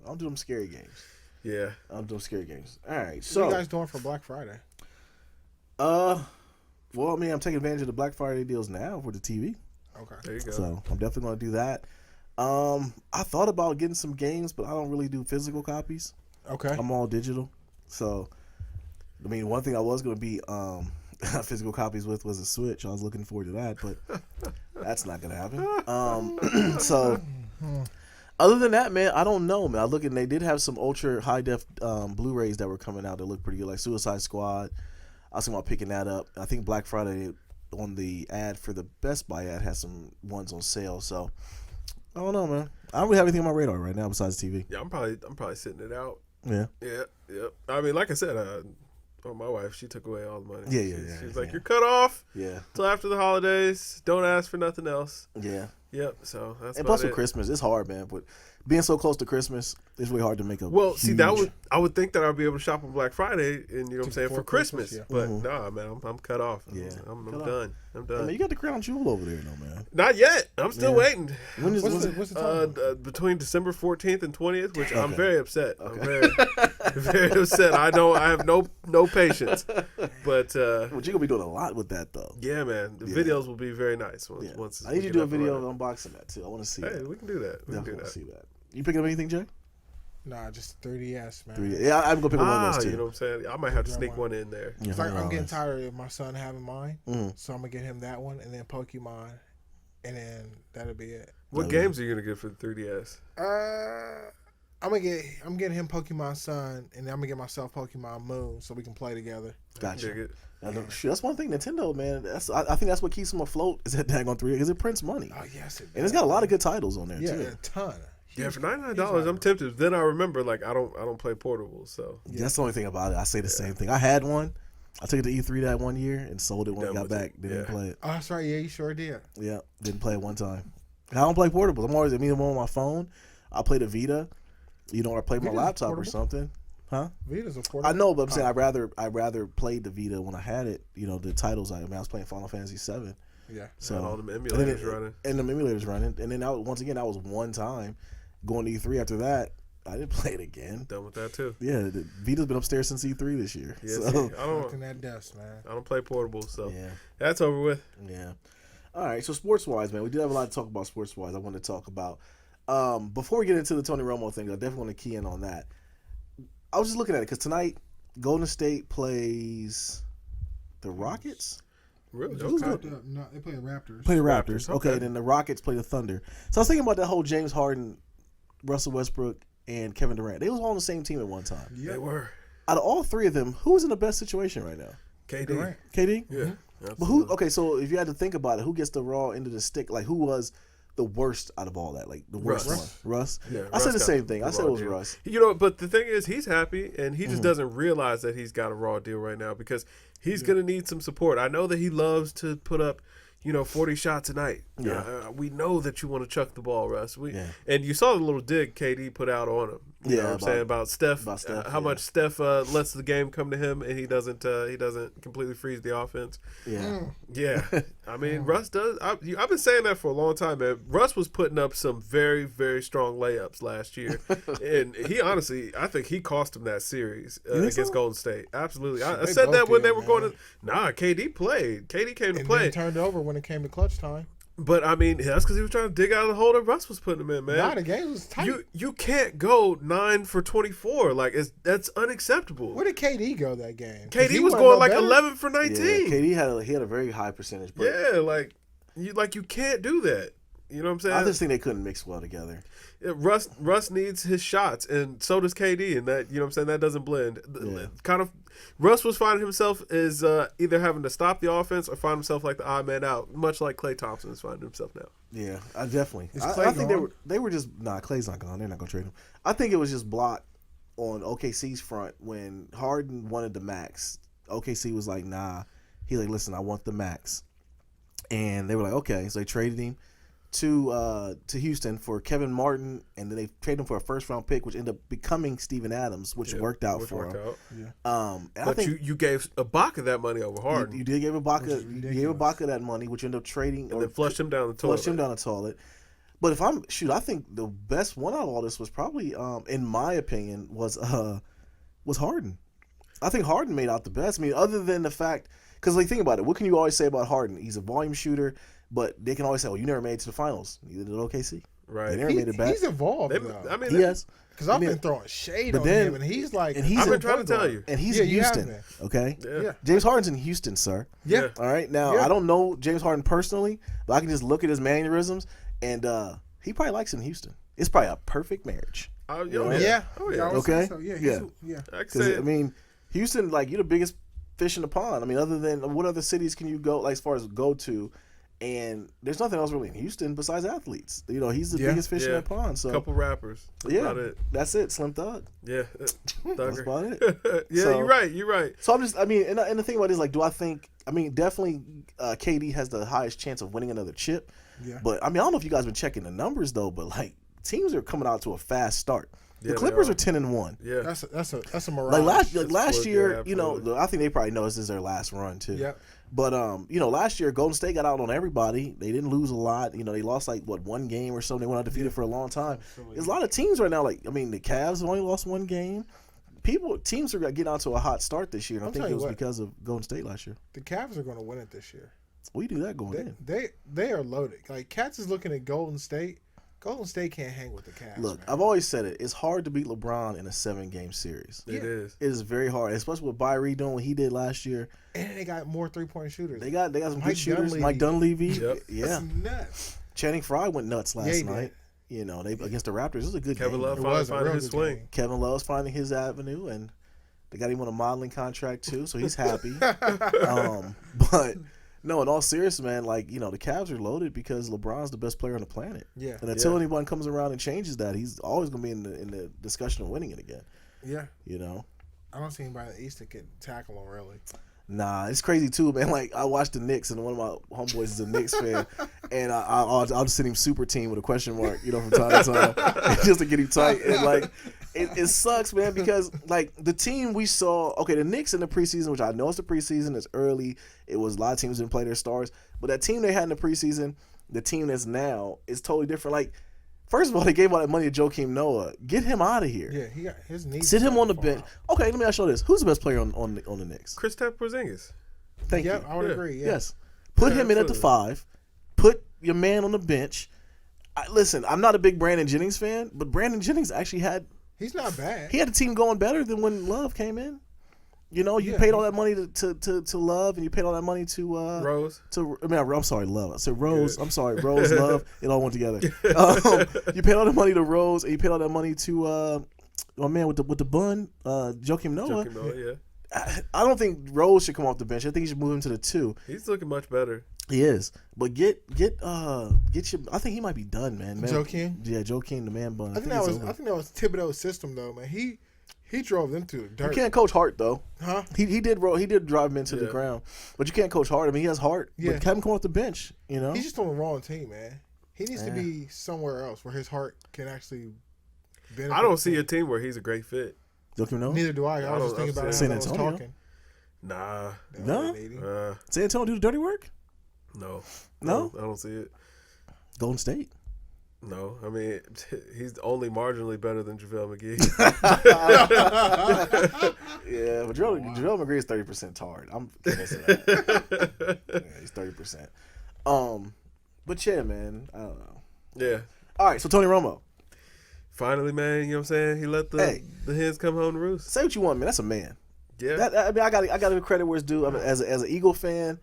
don't do them scary games. Yeah, I don't do scary games. All right, so what are you guys doing for Black Friday? Well, I mean, I'm taking advantage of the Black Friday deals now for the TV. Okay, there you go. So I'm definitely going to do that. I thought about getting some games, but I don't really do physical copies. Okay, I'm all digital. So, I mean, one thing I was going to be physical copies with was a Switch. I was looking forward to that, but that's not going to happen. So, other than that, man, I don't know, man. I look, and they did have some ultra high def Blu-rays that were coming out that look pretty good, like Suicide Squad. I was thinking about picking that up. I think Black Friday on the ad for the Best Buy ad has some ones on sale. So I don't know, man. I don't really have anything on my radar right now besides TV. Yeah, I'm probably sitting it out. Yeah. Yeah. I mean, like I said, my wife, she took away all the money. Yeah. She's like, you're cut off. Yeah. Till after the holidays. Don't ask for nothing else. Yeah. Yep. So that's. And plus with Christmas, it's hard, man. But being so close to Christmas, it's really hard to make a. Well, see, I would think that I'd be able to shop on Black Friday, and you know what I'm saying, for Christmas. Yeah. But nah, man, I'm cut off. Yeah. I'm done. I'm done. I mean, you got the crown jewel over there, though, man. Not yet. I'm still waiting. What's the time? Between December 14th and 20th, which I'm Okay. very upset. I'm very upset. I have no patience. But But you're gonna be doing a lot with that, though. yeah, man, the videos will be very nice once. I need you to do a video of unboxing that too. I want to see. Hey, that. we can do that. We can do Definitely want that. to see that. You picking up anything, Jay? Nah, just 3DS, man. Yeah, I'm gonna pick up one of those too. You know what I'm saying? I might have to sneak one in there. Yeah, It's like I'm getting $100. tired of my son having mine, Mm-hmm. so I'm gonna get him that one, and then Pokemon, and then that'll be it. What games are you gonna get for the 3DS? I'm getting him Pokemon Sun, and then I'm gonna get myself Pokemon Moon, so we can play together. Gotcha. Dig it. Shoot, that's one thing, Nintendo, man. I think that's what keeps them afloat is that daggone 3 because it prints money, Oh yes, it and it's got a lot of good titles on there yeah, too. a ton. Yeah, for $99, I'm tempted. Then I remember, like, I don't play portables, so That's the only thing about it. I say the same thing. I had one. I took it to E3 that one year and sold it when I Done got with back. it. Didn't Yeah. play it. Oh, that's right. Yeah, you sure did. Yeah, didn't play it one time. I don't play portables. I'm always I'm on my phone. I play the Vita, or I play my Vita's laptop or portable. something. Huh? Vita's a portable. I know, but I'm saying I rather played the Vita when I had it. The titles. I was playing Final Fantasy VII. Yeah. So and all them and emulators running. and the emulators running, and then once again that was one time. Going to E3 after that, I didn't play it again. Done with that too. Yeah, the Vita's been upstairs since E3 this year. Yeah, so, see, I Knocking don't that dust, man. play portables, so yeah. that's over with. Yeah. All right. So sports wise, man, we did have a lot to talk about sports wise. I want to talk about before we get into the Tony Romo thing. I definitely want to key in on that. I was just looking at it because tonight Golden State plays the Rockets. Really? Who's Okay. good? No, they play the Raptors. Play the Raptors. Raptors, Okay. okay. Then the Rockets play the Thunder. So I was thinking about that whole James Harden, Russell Westbrook, and Kevin Durant. They was all on the same team at one time. They were. Out of all three of them, who's in the best situation right now? KD. Durant. KD. Yeah. But who? Okay, so if you had to think about it, who gets the raw end of the stick? Like who was the worst out of all that? Like the worst Russ. one? Russ. Yeah, I said Russ the got same thing. I the said it raw was deal. Russ. But the thing is, he's happy, and he just doesn't realize that he's got a raw deal right now because he's going to need some support. I know that he loves to put up, 40 shots a night. Yeah. We know that you want to chuck the ball, Russ. Yeah. And you saw the little dig KD put out on him. You know what I'm saying about Steph. How much Steph lets the game come to him, and he doesn't completely freeze the offense. Yeah. Yeah, I mean Russ does. I've been saying that for a long time, man. Russ was putting up some very, very strong layups last year, and he honestly, I think he cost him that series against Golden State. Absolutely, I said that when they were going to. Nah, KD played. KD came to And play. then turned over when it came to clutch time. But I mean, that's because he was trying to dig out of the hole that Russ was putting him in, man. Nah, the game was tight. You can't go 9 for 24. Like that's unacceptable. Where did KD go that game? 'Cause KD he was wasn't going no like better. 11 for Yeah. 19. KD had a very high percentage. But Yeah, you can't do that. You know what I'm saying? I just think they couldn't mix well together. Russ needs his shots, and so does KD, and that that doesn't blend. Yeah. Kind of, Russ was finding himself as either having to stop the offense or find himself like the odd man out, much like Klay Thompson is finding himself now. Yeah, I definitely. Is I Klay think gone? they were just Klay's not gone. They're not gonna trade him. I think it was just blocked on OKC's front when Harden wanted the max. OKC was like, nah. He's like, listen, I want the max, and they were like, okay. So they traded him to Houston for Kevin Martin, and then they traded him for a first round pick, which ended up becoming Steven Adams, which worked out for him. And Yeah. I But think you gave Ibaka that money over Harden, you did give Ibaka Which is you gave ridiculous. Ibaka that money, which you ended up trading and then flushed him down the toilet. flushed him down the toilet. But I think the best one out of all this was probably, in my opinion, was Harden. I think Harden made out the best. I mean, other than the fact, because think about it, what can you always say about Harden? He's a volume shooter, but they can always say, "Well, you never made it to the finals. Neither did OKC. Right. They never made it back." He's evolved, They- though. I mean, He has, Because I've been throwing shade but on then- him, and he's like... and he's I've in- been trying to tell you. and he's Yeah, in you have Houston. been. Okay, Yeah. James Harden's in Houston, sir. Yeah. All right, now Yeah. I don't know James Harden personally, but I can just look at his mannerisms, and he probably likes it in Houston. It's probably a perfect marriage. Oh, know? yeah. Yeah. Oh, I yeah. would say Okay. so. Yeah. Yeah. Yeah. I can Because say I mean, Houston, you're the biggest fish in the pond. I mean, other than what other cities can you go, like as far as go to? And there's nothing else really in Houston besides athletes. You know, he's the biggest fish in that pond. So couple rappers. That's it. Slim Thug. Yeah, that's about it. Yeah, you're right. So I'm just, I mean, and the thing about it is like, do I think? I mean, definitely, KD has the highest chance of winning another chip. Yeah. But I mean, I don't know if you guys been checking the numbers though, but like teams are coming out to a fast start. The Clippers are 10-1. Yeah, that's a mirage. Like last year, you know, I think they probably know this is their last run too. Yeah. But you know, last year Golden State got out on everybody. They didn't lose a lot. You know, they lost like one game or so. They went undefeated for a long time. There's a lot of teams right now. Like I mean, the Cavs have only lost one game. Teams are getting out to a hot start this year. And I think it was because of Golden State last year. The Cavs are going to win it this year. We do that going in. They are loaded. Like Cats is looking at Golden State. Golden State can't hang with the Cavs. Look, man. I've always said it. It's hard to beat LeBron in a 7-game series. It is. It is very hard, especially with Kyrie doing what he did last year. And they got more 3-point shooters. They got some good shooters. Mike Dunleavy. Yep. Yeah. That's nuts. Channing Frye went nuts last night. You know, they against the Raptors. It was a good Kevin game. Love finally finding his swing. Kevin Love's finding his avenue, and they got him on a modeling contract too, so he's happy. But no, in all seriousness, man, like, you know, the Cavs are loaded because LeBron's the best player on the planet. Yeah. And until anyone comes around and changes that, he's always going to be in the discussion of winning it again. Yeah. You know? I don't see anybody in the East that can tackle him, really. Nah, it's crazy too, man. Like, I watched the Knicks, and one of my homeboys is a Knicks fan, and I'll just send him super team with a question mark, you know, from time to time, just to get him tight. And like, it sucks, man, because like the team we saw, okay, the Knicks in the preseason, which I know it's the preseason, it's early. It was a lot of teams didn't play their stars, but that team they had in the preseason, the team that's now is totally different. Like, first of all, they gave all that money to Joakim Noah. Get him out of here. Yeah, he got his knees. Sit him on the bench. Okay, let me ask you this: who's the best player on the Knicks? Kristaps Porzingis. Thank you. I would agree. Yeah. Yes, put him in at the 5. Put your man on the bench. Listen, I'm not a big Brandon Jennings fan, but Brandon Jennings actually had. He's not bad. He had the team going better than when Love came in. You know, you paid all that money to Love, and you paid all that money to Rose. I'm sorry, Love. I said Rose. I'm sorry, Rose, Love. It all went together. You paid all the money to Rose, and you paid all that money to my man with the bun, Joakim Noah. Joakim Noah, yeah. I don't think Rose should come off the bench. I think you should move him to the 2. He's looking much better. He is, but get your. I think he might be done, man. Joakim? Yeah, Joakim, the man bun. I think that was Thibodeau's system, though, man. He drove them to the dirt. You can't coach Hart though. Huh? He did drive him into the ground, but you can't coach Hart. I mean, he has heart. Yeah. But have him come off the bench. You know, He's just on the wrong team, man. He needs to be somewhere else where his heart can actually benefit. I don't see a team where he's a great fit. Joakim Noah? Neither do I. I was just thinking about it San as I was Antonio. talking. Nah. No? San Antonio do the dirty work? No. No? I don't see it. Golden State? No. I mean, he's only marginally better than JaVale McGee. Yeah, but JaVale McGee is 30% tard. I'm convinced of that. Yeah, he's 30%. But yeah, man, I don't know. Yeah. All right, so Tony Romo. Finally, man, you know what I'm saying? He let the hens come home to roost. Say what you want, man. That's a man. Yeah. I mean, I got to give credit where it's due. I mean, as an Eagle fan,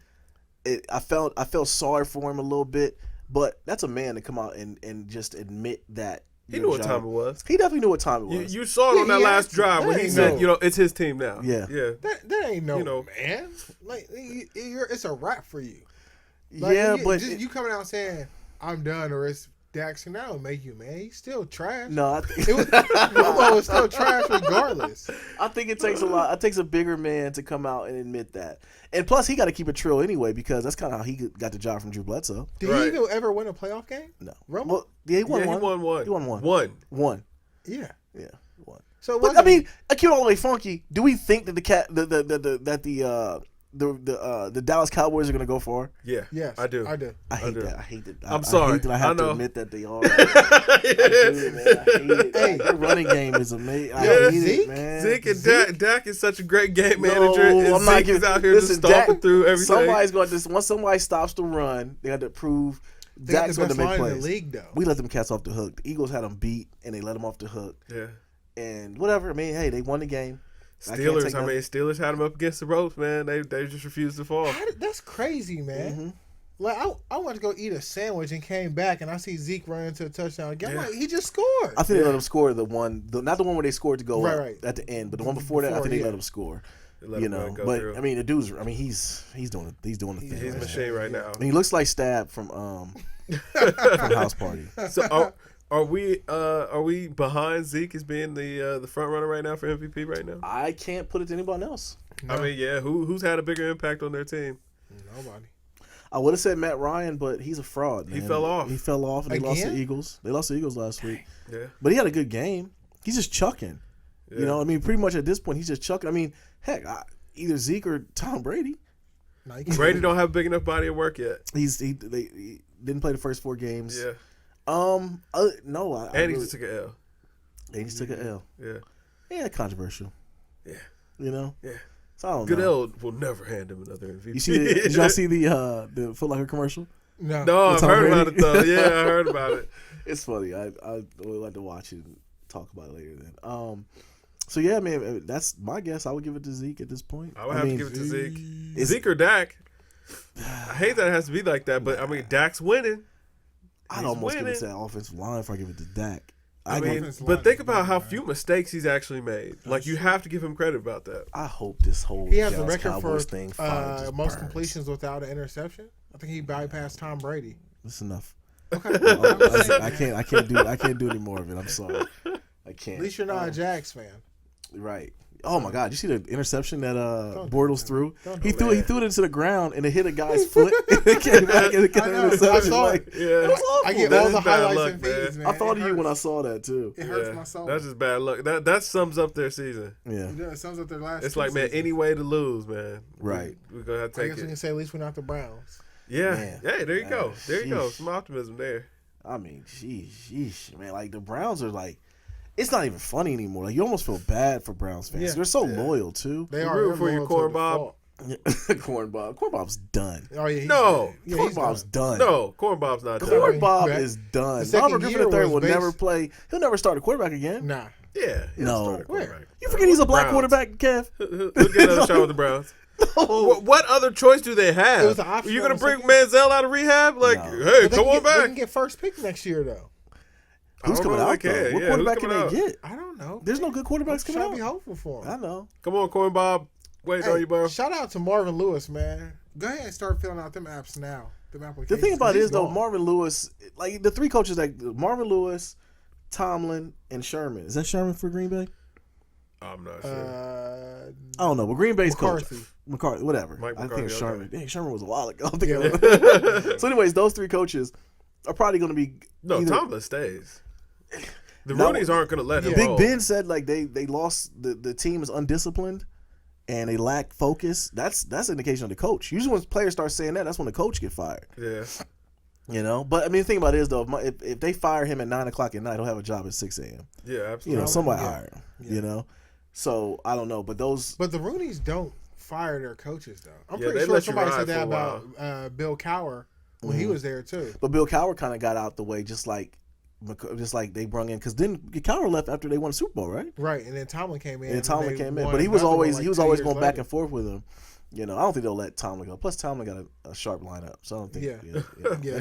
I felt sorry for him a little bit, but that's a man to come out and just admit that. He knew what time it was. He definitely knew what time it was. You saw it on that last drive when he said, it's his team now. Yeah. That ain't man. Like, it's a wrap for you. Like, but you coming out saying I'm done or it's Daxon, that don't make you, man. He's still trash. No, I think Romo was still trash regardless. I think it takes a lot. It takes a bigger man to come out and admit that. And plus, he got to keep it trill anyway because that's kind of how he got the job from Drew Bledsoe. Did he even ever win a playoff game? No. Romo? Well, yeah, he won one. He won one. He won one. One. Yeah. Yeah. One. So, but I mean, I keep it all the way funky. Do we think that the Dallas Cowboys are going to go far? Yeah. Yes, I do. I hate that. I hate that. I'm sorry. I hate that I have to admit that they are. I hate it. Hey, their running game is amazing. I hate it, man. Zeke and Dak is such a great game manager. And I'm not Zeke is out here just stomping through everything. Somebody's going to once somebody stops the run, they got to prove Dak's going to make plays. In the league, though. We let them cats off the hook. The Eagles had them beat, and they let them off the hook. Yeah. And whatever. I mean, hey, they won the game. Steelers had them up against the ropes, man. They just refused to fall. That's crazy, man. Mm-hmm. Like I went to go eat a sandwich and came back and I see Zeke run into a touchdown again. Like, he just scored. I think they let him score not the one where they scored to go right at the end, but the one before that. I think they let him score. You know, but through. I mean, the dude's. I mean, he's doing the thing. He's a machine right now. I mean, he looks like Stab from House Party. So are we behind Zeke as being the front runner right now for MVP right now? I can't put it to anyone else. No. I mean, yeah, who's had a bigger impact on their team? Nobody. I would have said Matt Ryan, but he's a fraud, man. He fell off. And they lost the Eagles. They lost the Eagles last week. Yeah. But he had a good game. He's just chucking. Yeah. You know, I mean, pretty much at this point, he's just chucking. I mean, heck, either Zeke or Tom Brady. No, Brady don't have a big enough body of work yet. He didn't play the first 4 games. Yeah. No. And he just took an L. And he just took an L. Yeah. Yeah, controversial. Yeah. You know? Yeah. So I don't know. Goodell will never hand him another MVP. Did y'all see the Foot Locker commercial? No, I've heard about it though. Yeah, I heard about it. It's funny. I would like to watch it and talk about it later then. So yeah, man, that's my guess. I would give it to Zeke at this point. I would have to give it to Zeke. Zeke or Dak. I hate that it has to be like that, but I mean, Dak's winning. I'd almost give it to that offensive line if I give it to Dak. I mean, but think about how few mistakes he's actually made. Like, you have to give him credit about that. I hope this whole he has the record Cowboys for thing most completions without an interception. I think he bypassed Tom Brady. That's enough. Okay. I can't do any more of it. I'm sorry. I can't. At least you're not a Jags fan. Right. Oh my God! You see the interception that Bortles threw? He threw it into the ground and it hit a guy's foot. And it came back and it got an interception. It was awful. I get all the highlights and feeds, man. I thought of you when I saw that too. It hurts my soul. That's just bad luck. That sums up their season. Yeah. It sums up their last. It's like, man, any way to lose, man. Right. We're gonna have to take it. I guess we can say at least we're not the Browns. Yeah. Man. Hey, there you go. There you go. Some optimism there. I mean, sheesh, man. Like the Browns are like. It's not even funny anymore. Like you almost feel bad for Browns fans. Yeah. They're so loyal too. They are for your Corn Bob. Corn Bob's done. Oh yeah. No, Corn Bob's done. No, Corn Bob's not done. Corn Bob is done. Robert Griffin III will never play. He'll never start a quarterback again. Nah. Yeah. No. You forget he's a black quarterback, Kev. He'll get another shot with the Browns. No. What other choice do they have? It was an option. Are you gonna bring Manziel out of rehab? Like, hey, come on back. They can get first pick next year though. Who's coming out though? What quarterback can they get? I don't know. There's no good quarterbacks coming out. I'll be hopeful for him. I know. Come on, Corn Bob. Wait on you, bro. Shout out to Marvin Lewis, man. Go ahead and start filling out them apps now. Them applications. The thing about it is though, Marvin Lewis, like the 3 coaches, like Marvin Lewis, Tomlin, and Sherman. Is that Sherman for Green Bay? I'm not sure. I don't know, but Green Bay's McCarthy, whatever. I think it's Sherman. Dang, Sherman was a while ago. So, anyways, those 3 coaches are probably going to be. No, Tomlin stays. The Roonies aren't going to let him roll. Big Ben said like they lost the team is undisciplined and they lack focus. That's an indication of the coach. Usually when players start saying that, that's when the coach get fired. Yeah. You know, but I mean, the thing about it is though, if they fire him at 9:00 at night, he'll have a job at 6 a.m. Yeah, absolutely. You know, somebody hire him. Yeah. You know, so I don't know, but the Roonies don't fire their coaches though. I'm pretty sure somebody said that about Bill Cowher when he was there too. But Bill Cowher kind of got out the way, just like they brung in, because then Cowher left after they won the Super Bowl, right? Right, and then Tomlin came in. But he was always going back and forth with him. You know, I don't think they'll let Tomlin go. Plus, Tomlin got a sharp lineup, so I don't think.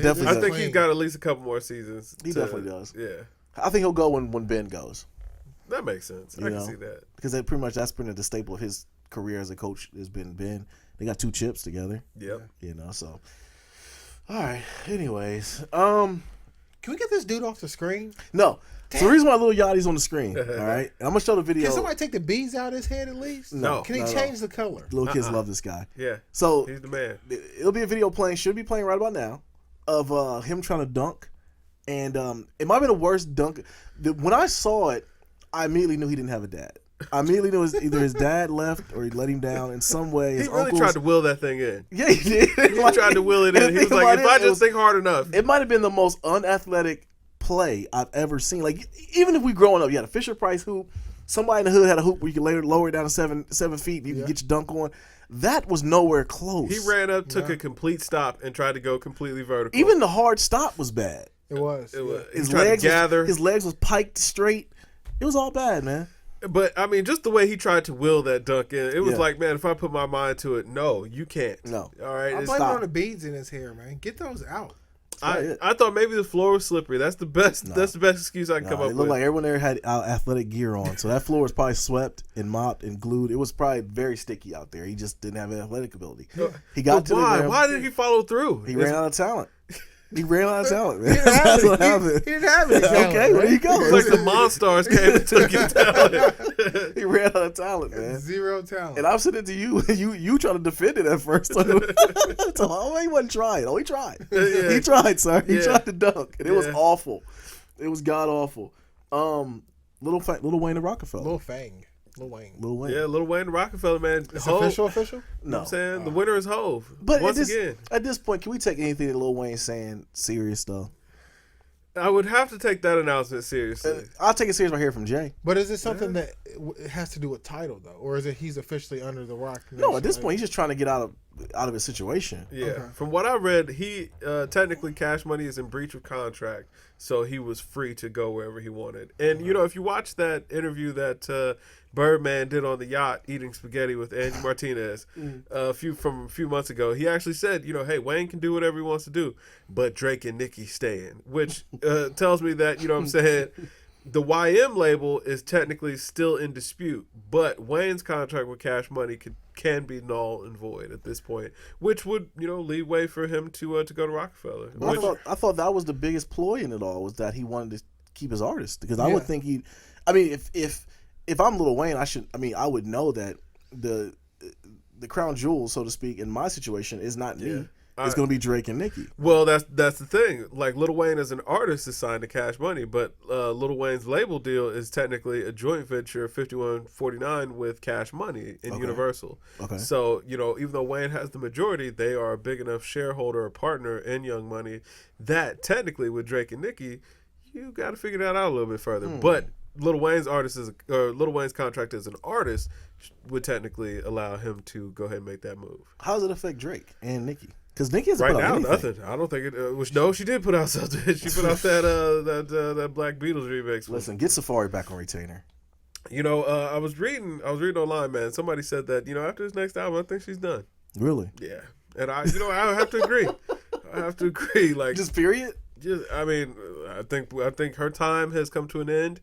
Definitely. I think he's got at least a couple more seasons. He definitely does. Yeah, I think he'll go when Ben goes. That makes sense. I can see that, because that's pretty much the staple of his career as a coach has been Ben. They got 2 chips together. Yep. You know, so. All right. Anyways, can we get this dude off the screen? No. Damn. So the reason why Lil Yachty's on the screen, all right? And I'm going to show the video. Can somebody take the beads out of his head at least? No. Can he change the color? Little kids love this guy. Yeah. So he's the man. It'll be a video should be playing right about now, of him trying to dunk. And it might be the worst dunk. When I saw it, I immediately knew he didn't have a dad. I immediately knew it was either his dad left or he let him down in some way. He really tried to will that thing in. Yeah, he did. He tried to will it in. He was like, if I just think hard enough. It might have been the most unathletic play I've ever seen. Like, even if we growing up, you had a Fisher-Price hoop. Somebody in the hood had a hoop where you could lower it down to 7 feet and you could get your dunk on. That was nowhere close. He ran up, took a complete stop, and tried to go completely vertical. Even the hard stop was bad. It was. His legs was piked straight. It was all bad, man. But, I mean, just the way he tried to will that dunk in, it was like, man, if I put my mind to it, no, you can't. No. All right? I'm blaming on the beads in his hair, man. Get those out. I thought maybe the floor was slippery. That's the best. No. That's the best excuse I can come up with. It looked like everyone there had athletic gear on, so that floor was probably swept and mopped and glued. It was probably very sticky out there. He just didn't have athletic ability. He got to why? the ground. Why did he follow through? He ran out of talent. He ran out of talent, man. That's what happened. He didn't have any talent. Okay, where you go? It's like the Monstars came and took his talent. He ran out of talent, man. Zero talent. And I'm sitting to you, you trying to defend it at first. So, he wasn't trying. Oh, he tried. Yeah. He tried, sir. He tried to dunk, and it was awful. It was god awful. Lil Wayne the Rockefeller. Lil Fang. Lil Wayne. Yeah, Lil Wayne the Rockefeller, man. It's official? No. You know what I'm saying? The winner is Hove. But at this point, can we take anything that Lil Wayne's saying serious, though? I would have to take that announcement seriously. I'll take it serious right here from Jay. But is it something that has to do with title, though? Or is it he's officially under the rock? No, at this point, he's just trying to get out of his situation. Yeah. Okay. From what I read, he technically Cash Money is in breach of contract, so he was free to go wherever he wanted. And, you know, if you watch that interview that Birdman did on the yacht eating spaghetti with Angie Martinez a few months ago, he actually said, you know, hey, Wayne can do whatever he wants to do, but Drake and Nicki staying, which tells me that, you know what I'm saying, the YM label is technically still in dispute, but Wayne's contract with Cash Money can be null and void at this point, which would, you know, leave way for him to go to Rockefeller. I thought that was the biggest ploy in it all, was that he wanted to keep his artist, because I would think if I'm Lil Wayne, I would know that the crown jewel, so to speak, in my situation is not me. It's going to be Drake and Nicki. Well, that's the thing. Like, Lil Wayne as an artist is signed to Cash Money, but Lil Wayne's label deal is technically a joint venture, 5149, with Cash Money in Universal. Okay. So, you know, even though Wayne has the majority, they are a big enough shareholder or partner in Young Money that technically with Drake and Nicki, you got to figure that out a little bit further. But Lil Wayne's Lil Wayne's contract as an artist would technically allow him to go ahead and make that move. How does it affect Drake and Nicki? Because Nicki hasn't right put out now anything. Nothing. I don't think it. No, she did put out something. She put out that Black Beatles remix. Listen, get Safari back on retainer. You know, I was reading online, man. Somebody said that, you know, after this next album, I think she's done. Really? Yeah, and I have to agree. Like, just period. I mean, I think her time has come to an end.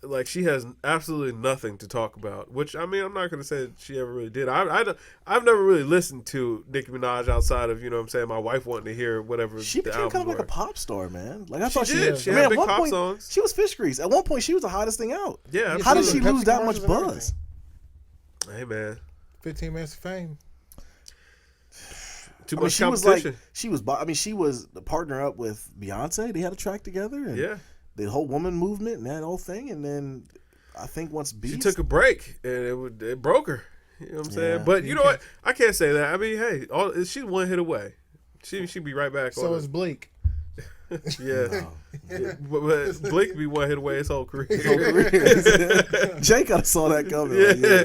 Like, she has absolutely nothing to talk about, which, I mean, I'm not going to say that she ever really did. I've never really listened to Nicki Minaj outside of, you know what I'm saying, my wife wanting to hear whatever. She became kind of like a pop star, man. Like, I thought she did. She had big pop songs. She was fish grease. At one point, she was the hottest thing out. Yeah, absolutely. How did she lose that much buzz? Hey, man. 15 minutes of fame. Too much competition. She was the partner up with Beyonce. They had a track together. And the whole woman movement and that whole thing, and then I think once Beast, she took a break and it broke her. You know what I'm saying? But you know what? I can't say that. I mean, hey, she's one hit away. She'd be right back. So is Bleak. Yeah. But Bleak be one hit away his whole career. Jay kind of saw that coming.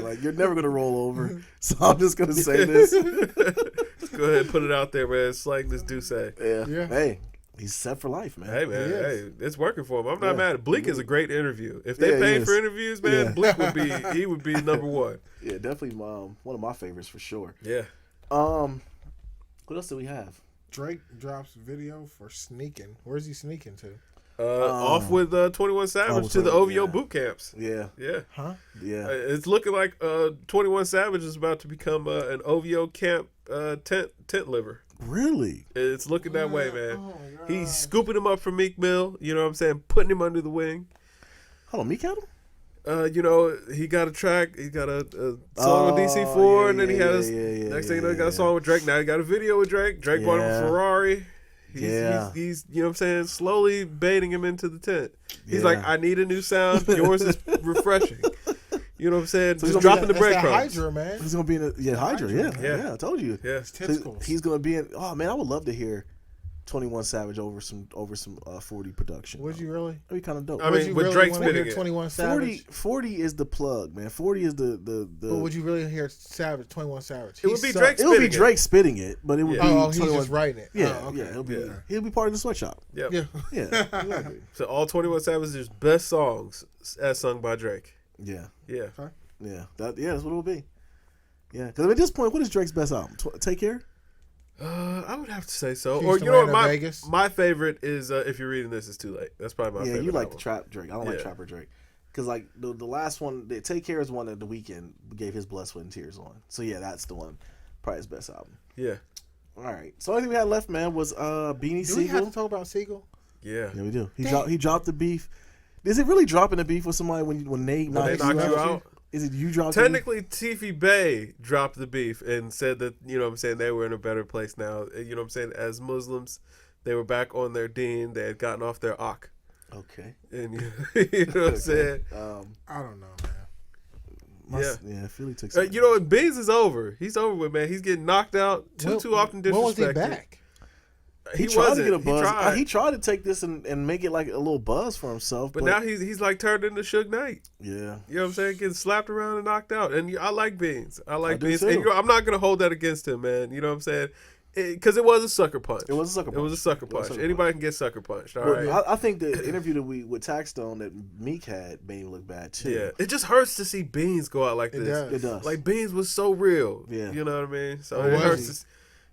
Like, you're never gonna roll over. So I'm just gonna say this. Go ahead and put it out there, man. Slang this do say. Yeah. Hey. He's set for life, man. Hey, man. Hey, it's working for him. I'm not mad. Bleak is a great interview. If they paid for interviews, man, Bleak would be number one. Yeah, definitely one of my favorites for sure. Yeah. What else do we have? Drake drops video for sneaking. Where's he sneaking to? Off with 21 Savage to the OVO boot camps. Yeah. Huh? Yeah. It's looking like 21 Savage is about to become an OVO camp tent liver. Really? It's looking that way, man. Oh, he's scooping him up from Meek Mill, you know what I'm saying, putting him under the wing. Hold on, Meek had him? You know, he got a track, he got a song with DC4, and then he had next thing you know, he got a song with Drake. Now he got a video with Drake. Drake bought him a Ferrari. He's you know what I'm saying, slowly baiting him into the tent. He's like, I need a new sound. Yours is refreshing. You know what I'm saying? So just dropping the breadcrumbs. Hydra, man. He's gonna be in Hydra. Yeah. I told you. Yeah, so he's gonna be in. Oh man, I would love to hear 21 Savage over some 40 production. Would you really? That'd be kind of dope. I mean, with Drake spitting it. 21 Savage. 40 is the plug, man. 40 is the. But would you really hear 21 Savage? It would be Drake. It would be Drake spitting it, but it would be. Oh, he's just writing it. Yeah, He'll be part of the sweatshop. Yeah. Exactly. So all 21 Savage's best songs as sung by Drake. Yeah. Huh? Yeah, that's what it will be. Yeah, because at this point, what is Drake's best album? Take Care? I would have to say so. Houston, or you know what? Vegas. My favorite is If You're Reading This Is Too Late. That's probably my favorite. Yeah, you like album. the trap Drake. I don't like Trapper Drake. Because like the last one, the Take Care is one that The Weeknd gave his blood, sweat, and tears on. So yeah, that's the one. Probably his best album. Yeah. All right. So the only thing we had left, man, was Beanie Siegel. Do we have to talk about Siegel? Yeah. Yeah, we do. He dropped the beef. Is it really dropping the beef with somebody when they knock you out? Is it you dropped? Technically, Tiffy Bay dropped the beef and said that they were in a better place now. As Muslims, they were back on their deen. They had gotten off their ak. Okay. And you know what I'm saying? I don't know, man. Yeah, Philly took. Beans is over. He's over with, man. He's getting knocked out too often. Disrespected. When was he back? He tried to get a buzz. He tried to take this and make it like a little buzz for himself. But now he's like turned into Suge Knight. Yeah. You know what I'm saying? Getting slapped around and knocked out. And I like Beans. I like Beans. Too. And I'm not going to hold that against him, man. You know what I'm saying? Because it was a sucker punch. It was a sucker punch. Anybody can get sucker punched. All right. I think the interview that with Taxstone that Meek had made him look bad too. Yeah. It just hurts to see Beans go out like this. It does. Like Beans was so real. Yeah. You know what I mean? So it hurts.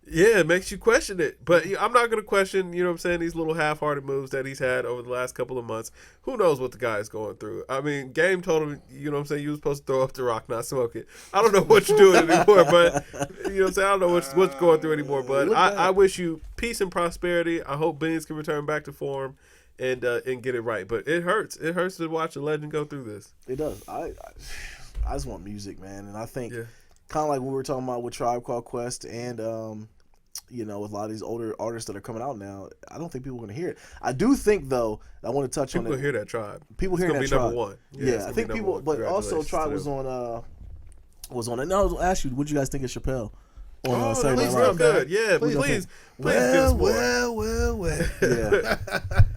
Yeah, it makes you question it. But I'm not going to question, these little half-hearted moves that he's had over the last couple of months. Who knows what the guy is going through? I mean, Game told him, you were supposed to throw up the rock, not smoke it. I don't know what you're doing anymore, but, I don't know what's going through anymore. But I wish you peace and prosperity. I hope Beans can return back to form and get it right. But it hurts. It hurts to watch a legend go through this. It does. I just want music, man. And I think kind of like what we were talking about with Tribe Called Quest and, with a lot of these older artists that are coming out now, I don't think people are going to hear it. I do think, though, I want to touch on it. People hear that Tribe. People hear that Tribe. Number one. Yeah, I think people, but also Tribe was on it. No, I was going to ask you, what did you guys think of Chappelle? Please real good. Yeah, please get us more. Well. Yeah,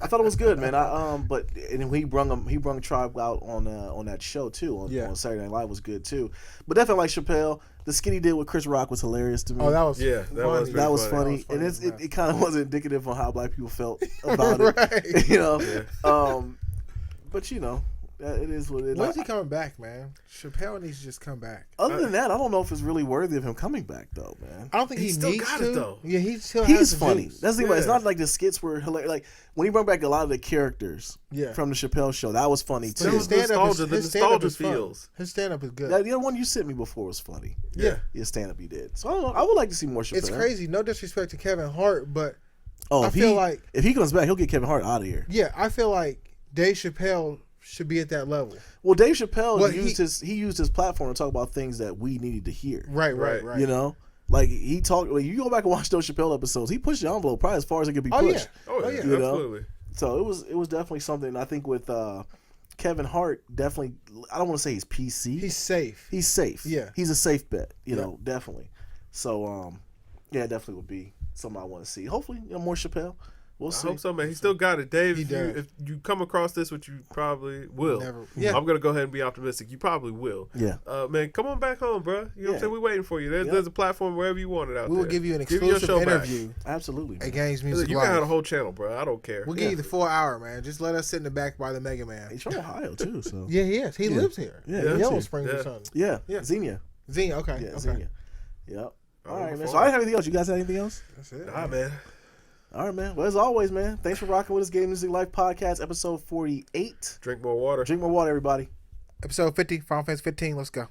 I thought it was good, man. And he brung Tribe out on that show too on Saturday Night Live was good too. But definitely like Chappelle, the skit he did with Chris Rock was hilarious to me. Oh, that was that was funny. And it kind of wasn't indicative on how black people felt about it. But it is what it is. When's he coming back, man? Chappelle needs to just come back. Other than that, I don't know if it's really worthy of him coming back, though, man. I don't think he still needs got to. it, though. Yeah, he's funny. That's the thing about it. It's not like the skits were hilarious. Like, when he brought back a lot of the characters from the Chappelle show, that was funny, too. His nostalgia feels. His stand-up is good. The other one you sent me before was funny. Yeah. His stand-up he did. So, I don't know. I would like to see more Chappelle. It's crazy. No disrespect to Kevin Hart, but I feel like if he comes back, he'll get Kevin Hart out of here. Yeah, I feel like Dave Chappelle should be at that level. Well, Dave Chappelle used his platform to talk about things that we needed to hear. Right. Like he talked. Like, you go back and watch those Chappelle episodes. He pushed the envelope probably as far as it could be pushed. Absolutely. So it was definitely something. I think with Kevin Hart, definitely. I don't want to say he's PC. He's safe. Yeah, he's a safe bet. Definitely. So definitely would be something I want to see. Hopefully, more Chappelle. We'll see. I hope so, man. He still got it. Dave, if you come across this, which you probably will. I'm going to go ahead and be optimistic. You probably will. Yeah. Man, come on back home, bro. You know what I'm saying? We're waiting for you. There's a platform wherever you want it out there. We will give you an exclusive interview. Absolutely. At GamesMusicLyfe. You can have a whole channel, bro. I don't care. We'll give you the 4 hour, man. Just let us sit in the back by the Mega Man. He's from Ohio, too. So. Yeah, he is. He lives here. Yeah. Yellow Springs or something. Yeah. Xenia. Okay. Yeah, Xenia. Yep. All right, man. So I didn't have anything else. You guys have anything else? That's it. Nah, man. All right, man. Well, as always, man, thanks for rocking with us. Game Music Life Podcast, episode 48. Drink more water. Drink more water, everybody. Episode 50, Final Fantasy 15. Let's go.